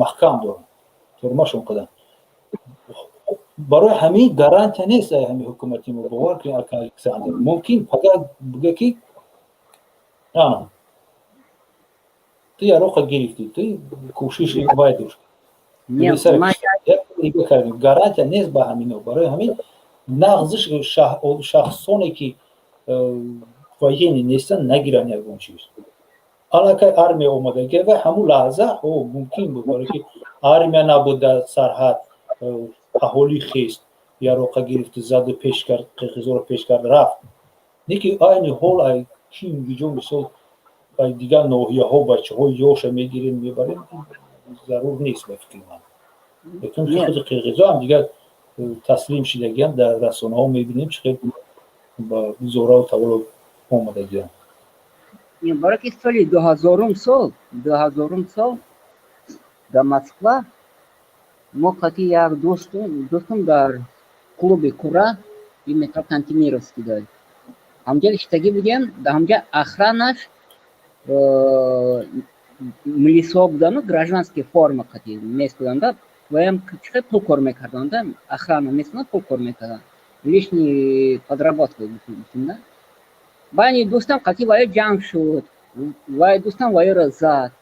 S1: маҳкам дорад турмашон карданд барои ҳамин гарантия нест ҳамин ҳукумати мо бовар кунед мумкин фақат буга ки ту яроқа гирифтӣ ту кӯшиши вай дошт гарантия нест ба ҳамино барои ҳамин нағзиш шахсоне ки военӣ нестанд нагиранд ягон чиз аллакай армия омадагӣ ва ҳамун лаҳза мумкин буд барои ки армия набуд дар сарҳад аҳолӣ хест яроқа гирифту заду пеш кард қирғизоро пеш кард рафт не ки айни ҳол ки инҷо мисол дигар ноҳияҳо бачаҳо ёша мегирем мебарем зарур нест ба фикри ман лекин худи қирғизо ҳам дигар таслим шудагиам дар расонаҳо мебинем чӣ хел ба зораву таволо омадагиам
S2: барои ки соли 2000 сол дар Москва мо қати як дӯстам дар клуби кура и метро Кантемировский дорад ҳамҷа иштагӣ будем дар ҳамҷа охранаш милисо будану гражданский форма қати меистоданда ваям чиқе пул кор мекарданда охрана меистоданда пул кор мекарданд лишний подработка бутунда баъни дӯстам қати ваё ҷанг шуд вай дӯстам ваёро зад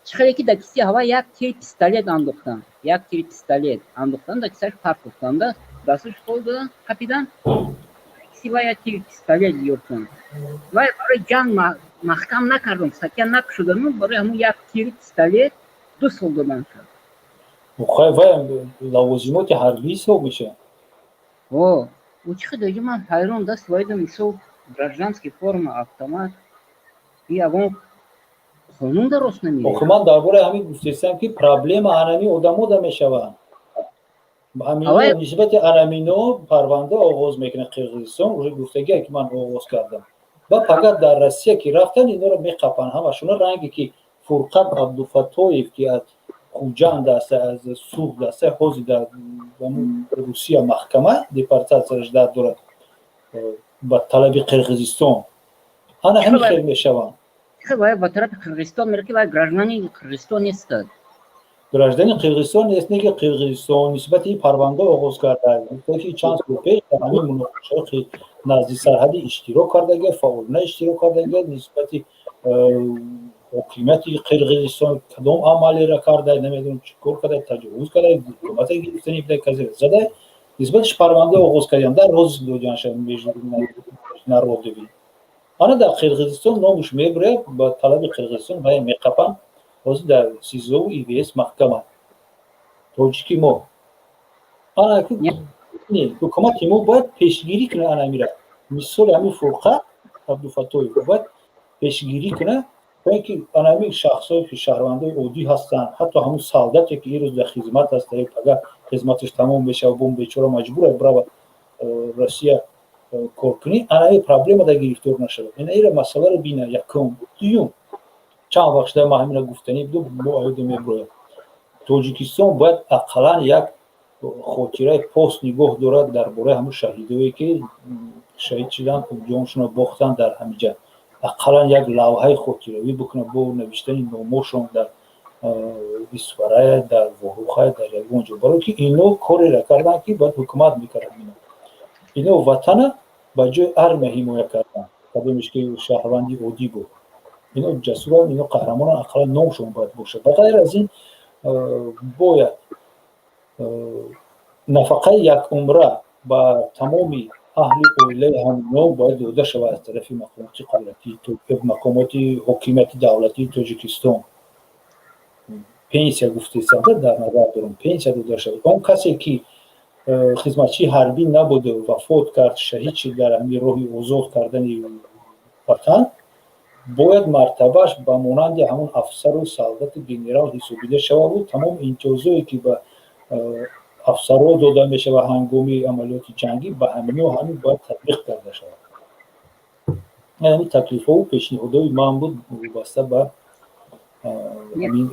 S2: чихеле ки дар киси ҳава як тир пистолет андохтанд дар кисааш парк карданда дасташ хол доданд капитан киси вай як тир пистолет ёфтанд вай барои ҷанг маҳкам накардам сакя накушодану барои ҳамун як тир пистолет 2 сол доданд
S1: вай лавозимоти ҳарбӣ ҳисоб мешавад
S2: чихе ман ҳайрон даст вайда мисол гражданский форма автомат и ягон қонун дарост намеёбад
S1: ман дар бораи ҳамин гуфтестам ки проблема анами одамота мешавад ҳамин нисбати анамино парванда оғоз мекунад қирғизистон уже гуфтагия ки ман оғоз кардам ва фақат дар Россия ки рафтан иноро меқапанд ҳамашона ранге ки Фурқат Абдуфаттоев ки аз хуҷанд аст аз суғд аст ҳозир дар Русия маҳкама депортатсияш дорад ба талаби қирғизистон ана ҳамин хел мешаванд
S2: вай ба тарафи Қирғизистон мере ки вай граждани Қирғизистон нестад
S1: граждани Қирғизистон нест не ки Қирғизистон нисбати парванда оғоз карда ки чанд сол пеш дар ҳамин муноқишаҳои назди сарҳади иштирок кардагия фаъолина иштирок кардагия нисбати ҳокимияти Қирғизистон кадом амалеро карда намедонам чӣ кор карда таҷовуз карда ҳукумата гирифтани буда каза зада нисбатиш парванда оғоз кардем дар роз доданша народови ана дар Қирғизистон номуш мебурад ба талаби Қирғизистон вай меқапанд ҳозир дар СИЗО ИВС маҳкама тоҷики мо ана ҳукумати мо бояд пешгирӣ кунад анамира мисоли ҳамин Фурқат Абдуфаттоев бояд пешгирӣ кунад бояд ки анамин шахсҳое ки шаҳрвандаи оддӣ ҳастанд ҳатто ҳамун солдате ки ирӯз дар хизмат аст агар хизматиш тамом мешава бо бечора маҷбур аст бирава Россия кор кунӣ анаи проблема дар гирифтор нашавад ина масъаларо бина якум дуюм чанд вақт шуда ман ҳамина гуфтанӣ буду бо оида мебурояд Тоҷикистон бояд ақаллан як хотираи пост нигоҳ дорад дар бораи ҳамун шаҳидое ки шаҳид шуданд ҷоншонро бохтанд дар ҳамиҷа ақаллан як лавҳаи хотиравӣ бикунад бо навиштани номошон дар исфарая дар воҳухая дар ягон ҷо барое ки ино кореро карданд ки бояд ҳукумат мекарданд ино ватана ба ҷои армия ҳимоя карданд кадомеш ки шаҳрванди оддӣ буд ино ҷасуранд ино қаҳрамонанд ақаллан номшон бояд бошад ба ғайр аз ин бояд нафақаи як умра ба тамоми اهل اویله همونو باید دوده شود از طرف مقامات قدرتی مقامات حکومت دولتی تاجیکستان. پنسیا گفته ساده در نظر دارم پنسیا دوده شود. اون کسی که خدمتچی حربی نبوده و وفات کرد شهید شد در همین راه آزاد کردن وطن باید مرتبهش به مانند همون افسر و سالدات گنرال حسابیده شود و تمام امتیازهایی که به افسرها داده میشه و هنگامی عملیات جنگی به همین باید تطبیق کرده شود. یعنی تکلیف و پیشنهادهای من بود وابسته به همین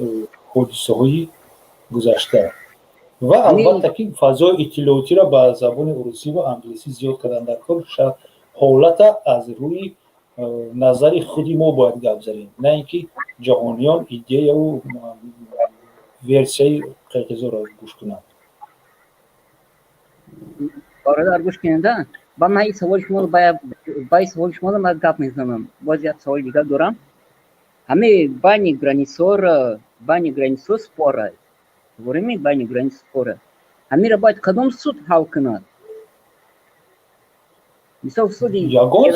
S1: حادثه های گذشته و البته که فضای اطلاعاتی را به زبان روسی و انگلیسی زیاد کردن در کار حالت از روی نظر خودی ما باید گپ زنیم نه اینکه جهانیان ایده و ورسیای قرقیزا را گوش کنند.
S2: برادر گوش کننده با من این سوال شما رو با سوال شما رو من گپ میزنم. باز یک سوال دیگه دارم. همه بین گرانیسور спора говорим بین گرانیسور спора همه را باید کدام سود حل کند؟ مثلا سود
S1: یگان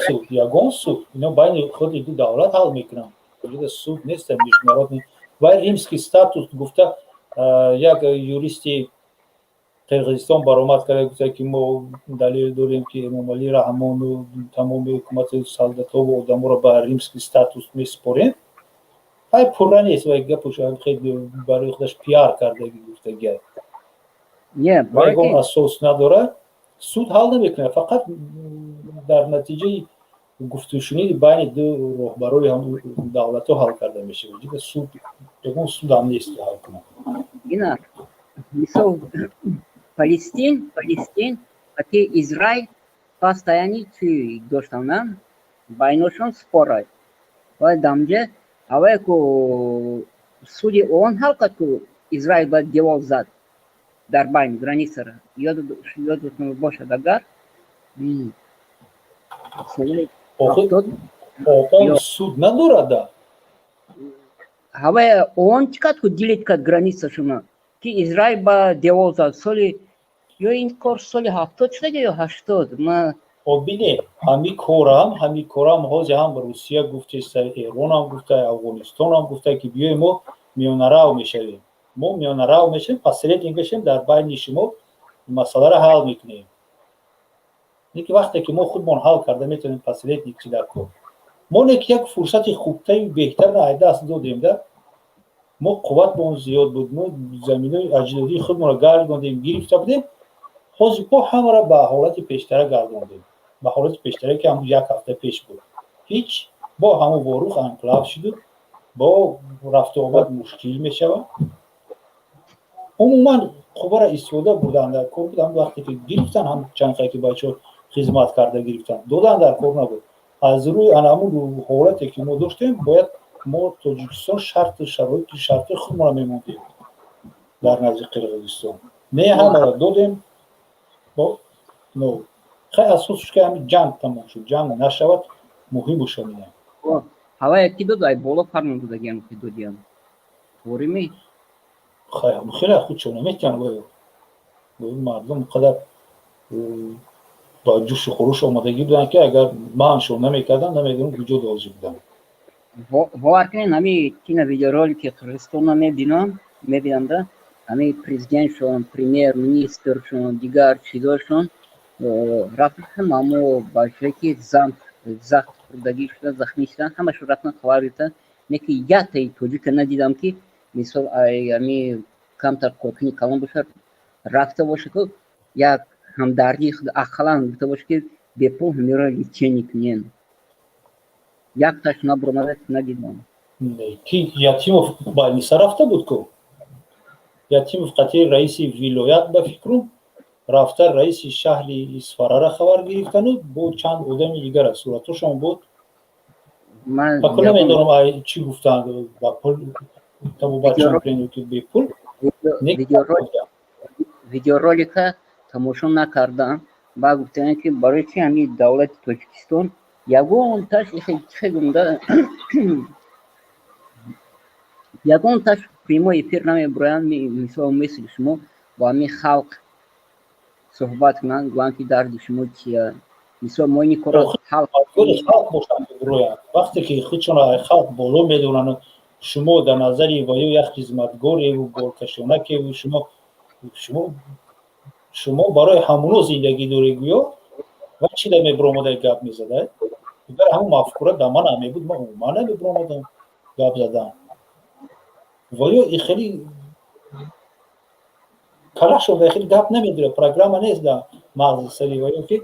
S1: سود اینا بین خود دو دولت حل میکنن. وجود سود نیست میشمارات نیست. ولی ریمسکی ستاتوس گفته یک یوریستی قرقیزستان برآمد کرده گفته که ما دلیل داریم که امام علی رحمان و تمام حکومت سالدت‌ها و آدم‌ها را به ریمسکی ستاتوس میسپاریم. های پورا نیست و گپش خیلی برای خودش پیار کرده گفته گه.
S2: نه
S1: برای اساس نداره سود حل نمیکنه فقط در نتیجه گفتگوشنی بین دو رهبرای هم دولت‌ها حل کرده میشه. وجود سود هم نیست که حل کنه.
S2: اینا مثلا فلسطین که اسرائیل постоянно داشتن بینشون споры و دامجه اوه کو سودی اون حل کرد که اسرائیل باید دیوار زد در بین گرانیسر یادتون باشد اگر
S1: اون سود نداره
S2: اوه اون چقدر که دیلیت کرد گرانیسرشون که اسرائیل با دیوار زد سالی یا این کار سالی 70 شده یا 80 ما
S1: ببینید همین کارم حاضر هم روسیه گفته سر ایران هم گفته افغانستان هم گفته که بیایم ما میانه رو میشیم پس ریتینگ بشیم در بین شما مسئله را حل میکنیم. اینکه وقتی که ما خودمون حل کرده میتونیم پس ریتینگ چی در کار ما یک فرصت خوبتر بهتر را دست دادیم ده ما قوت با اون زیاد بود ما زمینه اجنبی خودمون را گرداندیم گرفته بودیم حاضر با همه را به حالت پیشتر گرداندیم به حالت پیشتر که هم یک هفته پیش بود هیچ با همون واروخ انقلاب شد با رفت و آمد مشکل میشود. عموما خبر استفاده بودن در کار بودن وقتی که گرفتن هم چند که بچه خدمت کرده گرفتن دادن در کار نبود. از روی همون حالتی که ما داشتیم باید ما تاجیکستان شرط خودمون را میموندیم در نزد قرقیزستان نه همه را دادیم با نو خیلی اساسش که همین جنگ تمام شد جنگ نشود مهم شدیم.
S2: هوا یکی دو دای بالا فرمان بوده گیم که دو دیام طوری می
S1: خیلی خودشون نمیتونن باید مردم قدر با جوش و خروش آمادگی بودن که اگر منشون نمیکردن نمیدونم وجود آزی بودن.
S2: باورکنین همین تین ویدیو رولی که قرقیزستان میبینم ده همین پریزیدنتشون پریمیر منیسترشون دیگر چیزاشون رفتن همو با شکلی زخم خوردگی شدن زخمی شدن همشون رفتن خبر بیتن نکه یک تایی توجیه که ندیدم که مثل همین کمتر قرقینی کلان باشه رفته باشه که یک همدردی خود اخلان بوده باشه که بپو همیرا لیچینی کنین یک تاش نبرمده ندیدم
S1: کی یتیم با نیسا رفته بود که یتیم قطعی رئیس ولایت به فکرم رفته رئیس شهر اصفهان را خبر گرفتن و بود چند آدم دیگر صورتشون بود من نمیدونم چی گفتن با پول تمام بچه‌ها که به پول
S2: ویدیو رولیک تماشا نکردم با گفتن که برای چی همین دولت تاجیکستان یگون تاش یگون تاش прямой эфир نمیبرن مثل شما با همین خلق صحبت کنن گوان که درد شما چیه مثل موینی کورا حلق
S1: خلق باشن برویا وقتی که خودشون خلق بالا میدونن شما در نظری و یک خدمتگاری و بارکشانکی و شما برای همونو زندگی دوری گویا و چی در میبرومده گپ میزده اگر همون مفکوره در من همی بود من نمیبرومدم گپ زدم ولی این خیلی کلاش شده خیلی گپ نمیداره پروگرام نیست در مغز سری ولی که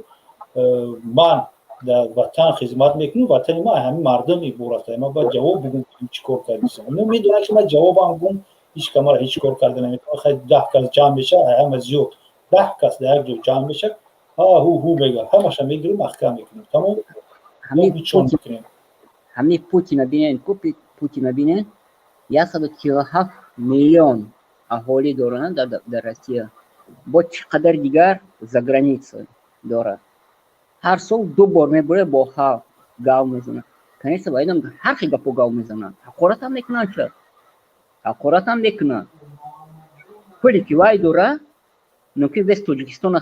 S1: من در وطن خدمت میکنم وطن ما همین مردمی بورسته ما باید جواب بگم چیکار کردیم اونو میدونن که من جوابم گم هیچ کمر هیچ کار کرده نمیتونه خیلی 10 کس جمع بشه هم از یو 10 کس در یک جا جمع بشه هو میگه همش میگیریم محکم میکنیم تمام
S2: همین پوتین ببینید پوتین ببینید 147 میلیون اهالی دارن در روسیه با چقدر دیگر زاگرانیце داره هر سال 2 بار میبره با ها گاو میزنه کنیسه باید هر کی گپو گاو میزنه حقارت هم میکنن چه حقارت هم میکنن پولی که وای داره نوکی وست توجیکستان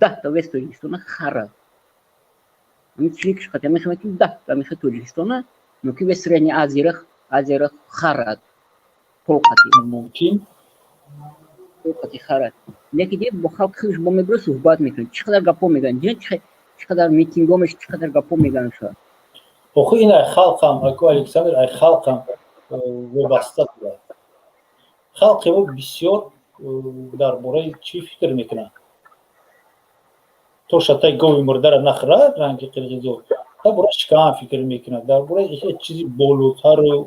S2: 10 تا وست توجیکستان خره این چیزی که خاطر میشه که 10 تا میشه توجیکستان نوکی وست رنی ازیره خره پولقتی
S1: ممکن
S2: پولقتی خره لیکن دیگه با خلق خیش با میبره صحبت میکنه چقدر گپو میگن چقدر میتینگامش چقدر گپو میگن شد
S1: آخه این خلقم اکو الکساندر ای خلقم وابسته بود خلق او بسیار درباره چی فکر میکنن تو شتای گوی مرده را نخره رنگ قرقیزو درباره چیکار فکر میکنن درباره هیچ چیزی بالاتر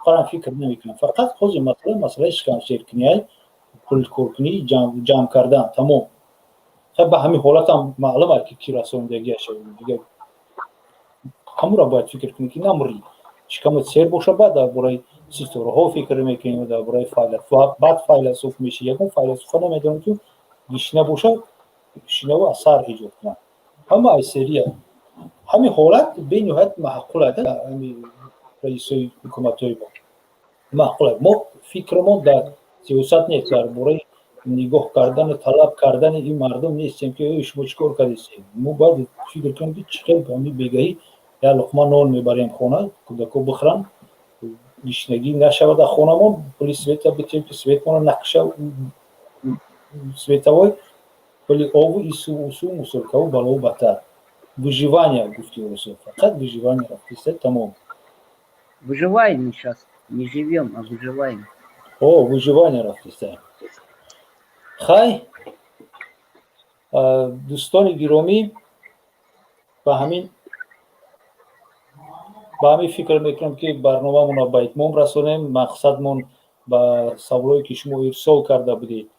S1: قرار فکر نمیکنن فقط خود مسئله چیکار شرکنی پول کورکنی جمع کردن تمام خب به همین حالت هم معلومه که کی رسوندگی شده دیگه همون را باید فکر کنیم که نموری چیکار سر باشه بعد درباره سیستم ها فکر میکنیم درباره بعد فیلسوف میشه یکم فیلسوف نمیدونم که گشنه باشه گشنه و اثر ایجاد کنه اما ای سریه همین حالت به نهایت معقوله ده همین رئیسای حکومتای معقوله ما فکرمون در سیاست نیست درباره نگاه کردن طلب کردن این مردم نیستیم که شما چیکار کردید ما باید فکر کنیم که چقدر همین بگهی یا لقمه نان میبریم خونه کودکو بخورن گشنگی نشود در خونمون پلیس سویتا بتیم که سویتمون نقشه سویتاوی ولی آبو ایسو مسلکه و بالا و بطر выживание گفتی رسول فقط выживание رفتیسته تمام
S2: выживаем сейчас не живем а выживаем
S1: выживание رفتیسته خیلی دوستان گرامی با همین فکر میکنم که برنامه مون به اتمام رسونیم مقصدمون با سوالایی که شما ارسال کرده بودید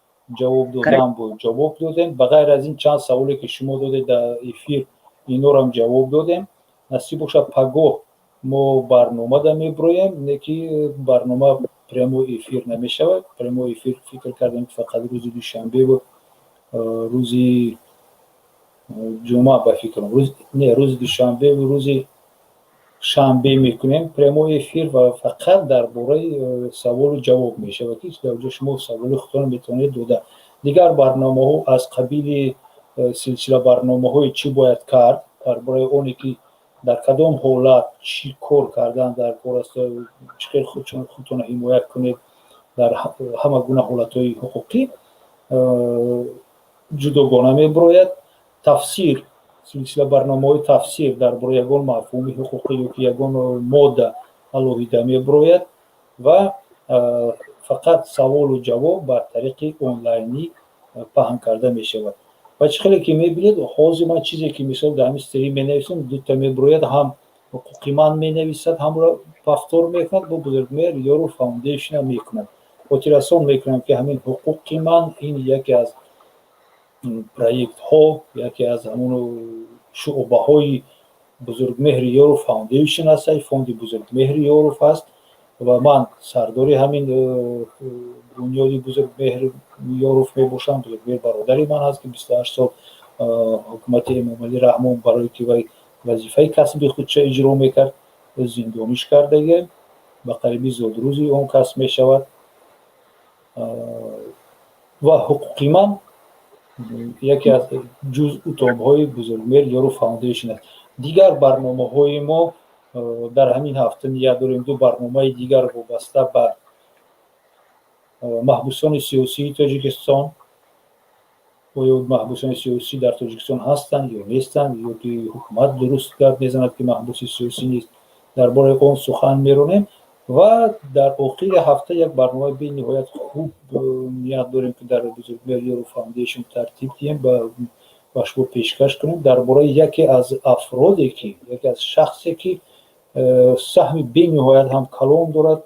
S1: جواب دادیم بغیر از این چند سوالی که شما دادید در افیر اینا رو هم جواب دادیم نصیب باشه پگاه ما برنامه دا میبرویم نکی برنامه پریمو افیر نمیشود پریمو افیر فکر کردیم فقط روز دوشنبه و روزی جمعه با فکرم روز دوشنبه و روز شنبه میکنیم پریمو افیر و فقط درباره سوال و جواب میشه و که در شما سوال خودتون میتونید داده دیگر برنامه ها از قبیل سلسله برنامه های چی باید کرد درباره اونی که در کدام حالت چی کار کردن در کار است چقدر خودتون حمایت کنید در همه گونه حالت های حقوقی جداگانه میبراید تفسیر سلسله برنامه های تفسیر درباره یگان مفهوم حقوقی یا که یگان ماده الوهیده میبراید و فقط سوال و جواب بر طریق آنلاینی پهن کرده می شود بچه خیلی که میبینید حاضر من چیزی که مثال در همین سری می نویسم دوتا میبراید هم حقوقی من می نویسد هم را پفتار میکند با بزرگمهر یارو فاوندیشن میکند خاطررسان میکنم که همین حقوقی من این یکی از پروژه ها یکی از همون شعبه های بزرگمهر یارو فاوندیشن است فوند بزرگمهر یارو است و من سرداری همین بنیادی بزرگمهر یاروف میباشم بزرگمهر برادری من هست که 28 سال حکومت امام علی رحمان برای که وظیفه کسبی خودش اجرا میکرد زندانیش کرده و قریبی زادروزی اون کسب میشود و حقوقی من яке аз ҷузъу томҳои бузургмер ёру фаундейшн аст. Дигар барномаҳои мо дар ҳамин ҳафта ният дорем ду барномаи дигар вобаста ба маҳбусони сиёсии Тоҷикистон, оё маҳбусони сиёсӣ дар Тоҷикистон ҳастанд ё нестанд, ё ки ҳукумат дуруст гард мезанад ки маҳбуси сиёсӣ нест, дар бораи он сухан меронем ва дар охири ҳафта як барномаи бениҳоят хуб ният дорем ки дар бузургмер ёру фаундейшн тартиб диҳем ба шумо пешкаш кунем дар бораи яке аз афроде ки яке аз шахсе ки саҳми бениҳоят ҳам калон дорад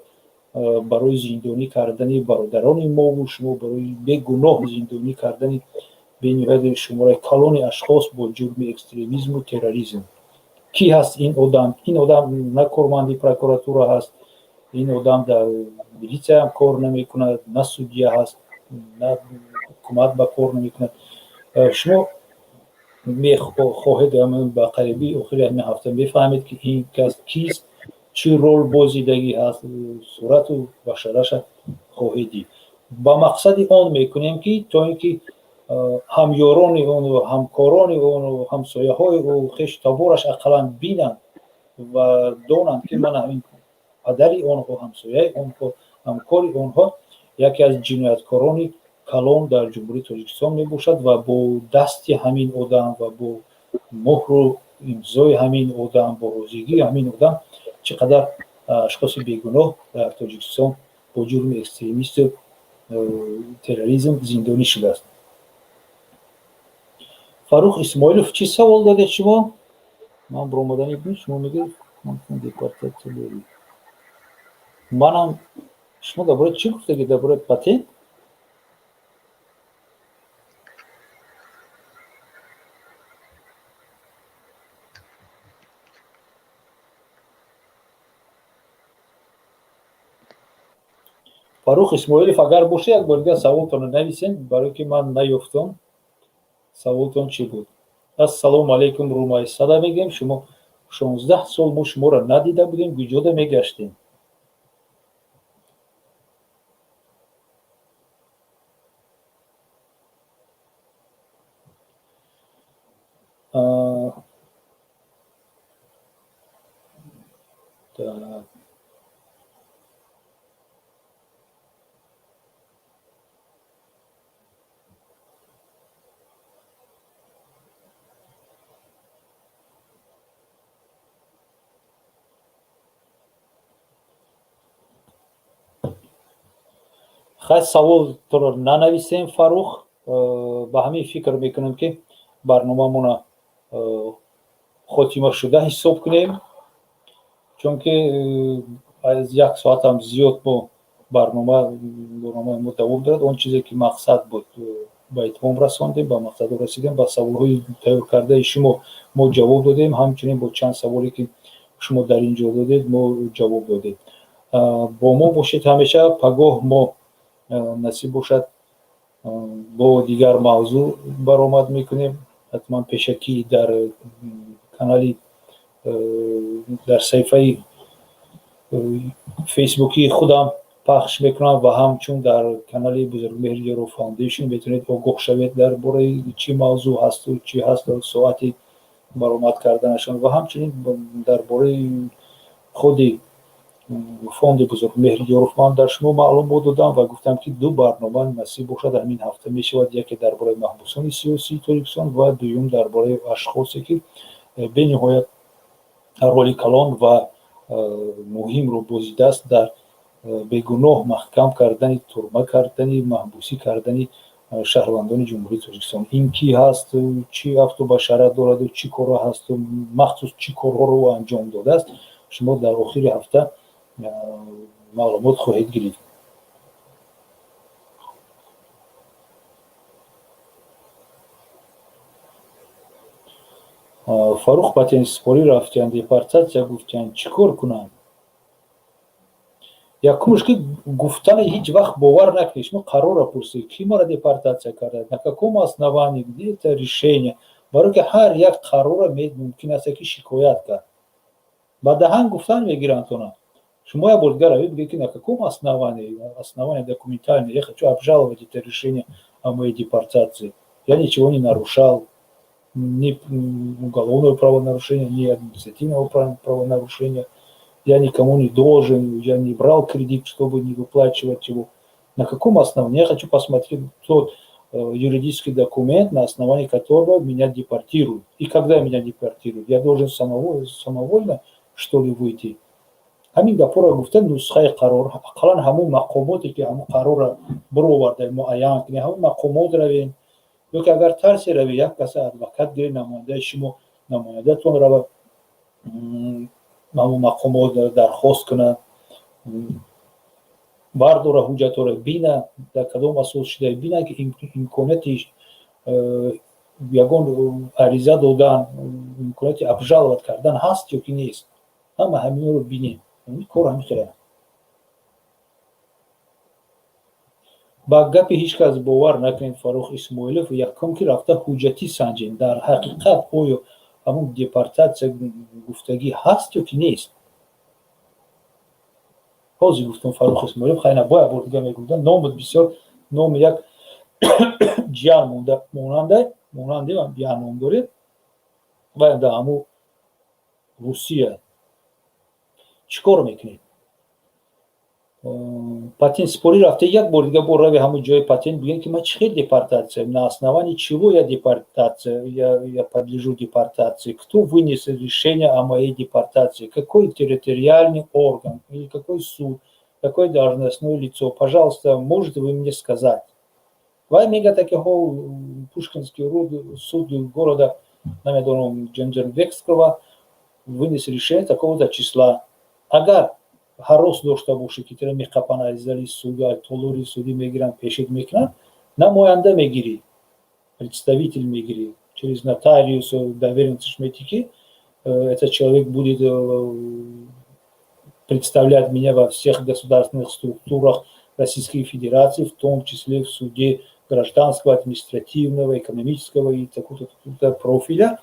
S1: барои зиндонӣ кардани бародарони мову шумо, барои бегуноҳ зиндонӣ кардани бениҳоят шумораи калони ашхос бо ҷурми экстремизму терроризм. Ки ҳаст ин одам? Ин одам на корманди прокуратура ҳаст, ин одам дар милитсия ҳам кор намекунад, на судя ҳаст, на ҳукумат ба кор намекунад. шумо мехоҳед ба қариби охири ҳамин ҳафта мефаҳмед ки ин кас кист, чӣ рол бозидагӣ ҳаст, сурату башараша хоҳед дид. ба мақсади он мекунем ки то ин ки ҳамёрони ону ҳамкорони ону ҳамсояҳои ӯ хеш табораш ақаллан бинанд ва донанд ки ман ҳамин падари онҳо, ҳамсояи онҳо, ҳамкори онҳо яке аз ҷинояткорони калон дар ҷумҳурии Тоҷикистон мебошад ва бо дасти ҳамин одам ва бо муҳру имзои ҳамин одам, бо розигии ҳамин одам чӣ қадар ашхоси бегуноҳ дар Тоҷикистон бо ҷурми экстремисту терроризм зиндонӣ шудааст. Фарух Исмоилов чӣ савол додед шумо? Ман баромадани бин шумо мегӯед депортатсия доред. Манам шумо дар бораи чӣ гуфтагид? Дар бораи патент? Фарух Исмоилов агар боша як бор дигар саволтонро нависен, барое ки ман наёфтам. Саволтон чӣ буд? Ассалому алайкум, Румайсада мегӯем. Шумо 16 сол мо шуморо надида будем, гуҷода мегаштем. хай саволтонро нанависем, Фарух. ба ҳамин фикр мекунам ки барномамона хотима шуда ҳисоб кунем, чунки аз як соатам зиёд мо барномаи мо давом дорад. Он чизе ки мақсад буд ба итмом расондем, ба мақсадо расидем, ба саволҳои тайёр кардаи шумо мо ҷавоб додем, ҳамчунин бо чанд саволе ки шумо дар ин ҷо додед мо ҷавоб додем. бо мо бошед ҳамеша. Пагоҳ мо насиб бошад бо дигар мавзӯъ баромад мекунем. ҳатман пешакӣ дар канали дар саҳифаи фейсбукии худам пахш мекунам ва ҳамчун дар канали Бузургмер ёру фаундейшн метавонед огоҳ шавед дар бораи чӣ мавзӯъ ҳасту чӣ ҳаст соати баромад карданашон ва ҳамчунин дар бораи худи фонди Бузургмеҳри ёру дар шумо маълумот додам ва гуфтам ки ду барнома насиб бошад ҳамин ҳафта мешавад. Яке дар бораи маҳбусони сиёсии Тоҷикистон ва дуюм дар бораи ашхосе ки бениҳоят роли калон ва муҳимро бозидааст дар бегуноҳ маҳкам кардани, турма кардани, маҳбусӣ кардани шаҳрвандони ҷумҳурии Тоҷикистон. Ин ки ҳасту, чӣ автобашара дораду чӣ корҳо ҳасту, махсус чӣ корҳоро анҷом додааст, шумо дар охири ҳафта маълумот хоҳед гирифт. Фарух патентсупорӣ рафтиянд, депортатсия гуфтиянд, чӣ кор кунанд? Якумш ки гуфтани ҳеҷ вақт бовар накунед. Шумо қарора пурсед, ки мара депортатсия кардад, на каком основании, где это решение? Барое ки ҳар як қарора мумкин аст ки шикоят кард. Ба даҳан гуфтан мегиранд тона. Шумо як бор дигар равед бигӯед ки на каком основании документальном я хочу обжаловать это решение о моей депортации. Я ничего не нарушал, ни уголовного правонарушения, ни административного правонарушения. Я никому не должен, я не брал кредит, чтобы не выплачивать его. На каком основании? Я хочу посмотреть тот юридический документ, на основании которого меня депортируют. И когда меня депортируют, я должен самовольно, что ли, выйти. همین گپا را گفتن نسخه قرار اقلا همون مقاماتی که همون قرار برو آورده معین کنه همون مقامات روین یا که اگر ترسی روی یک کس ادوکات گیری نماینده شما نماینده تون رو همون مقامات درخواست کنه برداره حجت رو بینه در کدام اساس شده بینه که امکانیتش یگان عریضه دادن امکانیت ابژالوات کردن هست یا که نیست همه همین رو بینیم کار همین خیلی با گپی هیچ کس باور نکنید فاروق اسماعیلوف یکم که رفته حجتی سنجین در حقیقت آیا همون دیپارتاسیا گفتگی هست یا که نیست حاضر گفتم فاروق اسماعیلوف خیلی نباید بردگاه میگوندن نام بسیار نام یک جیان موننده و بیانام داره و در همون روسیه چیکار میکنید پاتین سپوری رفته یک بار دیگه برای همون جای پاتین بگن که من چه депортация на основании чего я депортация я подлежу депортации кто вынес решение о моей депортации какой территориальный орган или какой суд какое должностное лицо пожалуйста можете вы мне сказать و میگه که پوشکینский суд города نمیدونم Дженджервекского вынес решение такого-то числа اگر ҳарос дошта бошед ки тира меқапан аризаи суди толури суди мегиранд пешид мекунанд намоянда мегирӣ представитель мегирӣ через нотариус доверенность мети ки этот человек будет представлять меня во всех государственных структурах Российской Федерации, в том числе в суде гражданского, административного, экономического и такого-то профиля.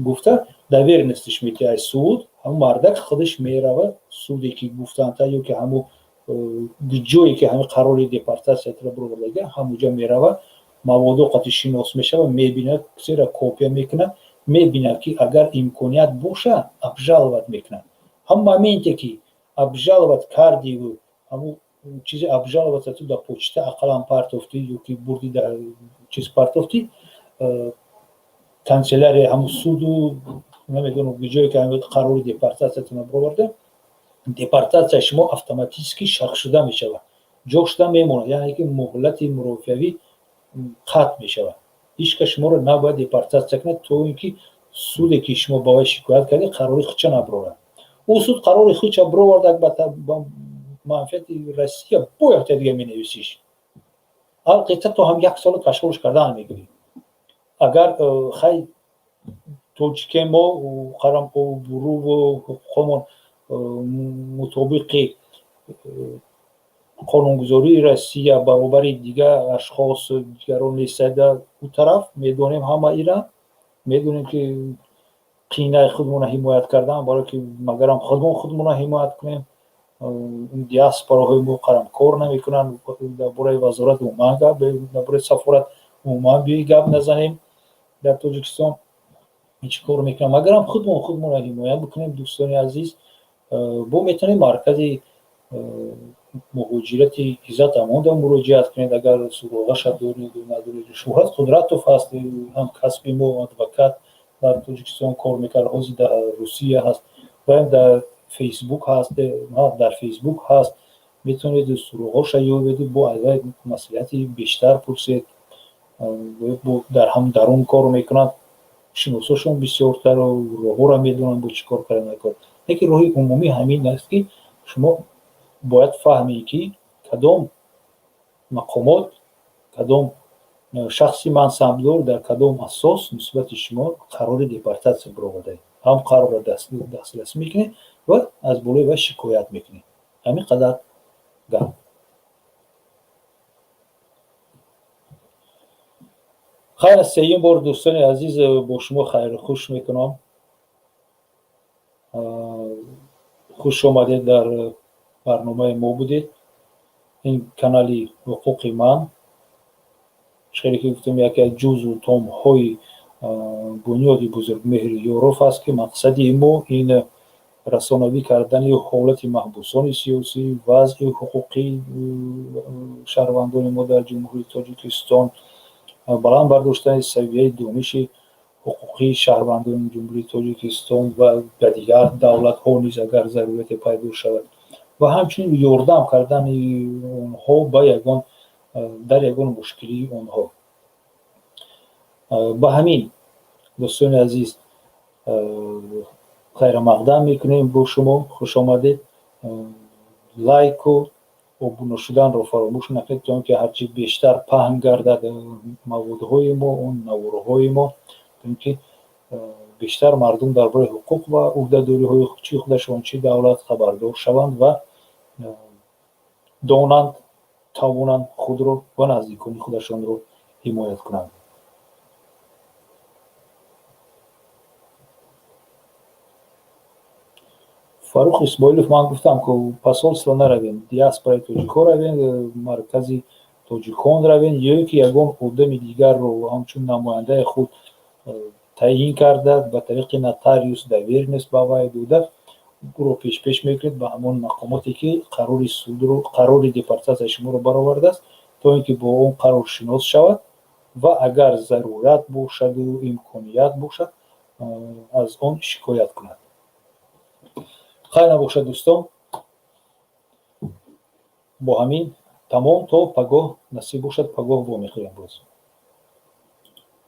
S1: گفته доверенностش میتیای سود هم مردک خودش میره سودی که گفتن تا یا که همو جایی که همه قرار دیپارتاسیا رو برده همونجا میره مواد شناس میشه و میبینه سر کپی میکنه میبینه که اگر امکانیت باشه ابژالوات میکنه هم مومنتی که ابژالوات کردی و همو چیز ابژالوات تو در پوچته اقلا پارتوفتی یا که بردی در چیز پارتوفتی канцелярия ҳамун суду намедонам ҷое ки ҳамин қарори депортатсиятон броварда депортатсия шумо автоматически шарх шуда мешавад ҷо шуда мемонад яъне ки муҳлати мурофиавӣ қатъ мешавад ҳеҷ кас шуморо набояд депортатсия кунад то ин ки суде ки шумо ба вай шикоят кардед қарори худша наброварад ӯ суд қарори худша броварда ба манфиати россия бояд дига менависиш алқита то ҳам як сола кашфолш кардан мегирӣ اگر خیلی توجیه ما خرم برو و خودمان مطابق قانونگذاری روسیه برابر دیگه اشخاص دیگران نیست در اون طرف میدونیم همه ایران میدونیم که قینه خودمون حمایت کردن برای که مگرم خودمون حمایت کنیم این دیاسپوراهای ما قرم کار نمیکنن برای وزارت عمومی برای سفارت عمومی گپ نزنیم در توجیکستان هیچ کار میکنم اگرم خودمون حمایت بکنیم دوستان عزیز با میتونیم مرکز مهاجرت عزت امان در مراجعت کنید اگر سراغش دارید و ندارید شهرت قدرت هست هم کسب ما ادوکات در توجیکستان کار میکنه حاضر در روسیه هست و در فیسبوک هست میتونید سراغش یابید با ازای مسئولیتی بیشتر پرسید در هم درون کار میکنند شناساشون بسیارتر و راه‌ها را میدونن با چی کار کردن نکرد یکی راه عمومی همین است که شما باید فهمید که کدام مقامات کدام شخصی منصبدار در کدام اساس نسبت شما قرار دیپارتاسیا برآورده هم قرار دسترسی میکنه و از بالای و شکایت میکنه همین قدر گپ خیر سیوم بار دوستان عزیز با شما خیر خوش میکنم خوش آمدید در برنامه ما بودید این کانالی حقوق من шехре ки гуфтем яке аз ҷузъу томҳои бунёди бузургмеҳри ёров аст ки мақсади мо ин расонавӣ кардани ҳолати маҳбусони сиёсӣ, вазъи ҳуқуқии шаҳрвандони мо дар ҷумҳурии Тоҷикистон, баланд бардоштани савияи дониши ҳуқуқии шаҳрвандони ҷумҳурии Тоҷикистон ва ба дигар давлатҳо низ агар зарурияте пайдо шавад ва ҳамчунин ёрдам кардани онҳо ба дар ягон мушкилии онҳо. ба ҳамин дӯстони азиз хайрамақдам мекунем бо шумо. хушомадед. лайку обуно шуданро фаромӯш накунед то ин ки ҳарчи бештар паҳн гардад маводҳои мо, он наворҳои мо, то ин ки бештар мардум дар бораи ҳуқуқ ва ӯҳдадориҳои чӣ худашон чӣ давлат хабардор шаванд ва донанд тавонанд худро ва наздикони худашонро ҳимоят кунанд. фарух исмоилов ман гуфтам ки посольство наравем, диаспораи тоҷикҳо равем, маркази тоҷикон равем, ё ки ягон одами дигарро ҳамчун намояндаи худ таъин карда ба тариқи нотариус доверенность ба вай дода ӯро пешпеш мекунед ба ҳамон мақомоте ки қарори судро, қарори депортатсияи шуморо баровардааст, то ин ки бо он қарор шинос шавад ва агар зарурат бошаду имконият бошад аз он шикоят кунад. хайр набошад дӯстон. бо ҳамин тамом то пагоҳ насиб бошад, пагоҳ вомехӯрем боз.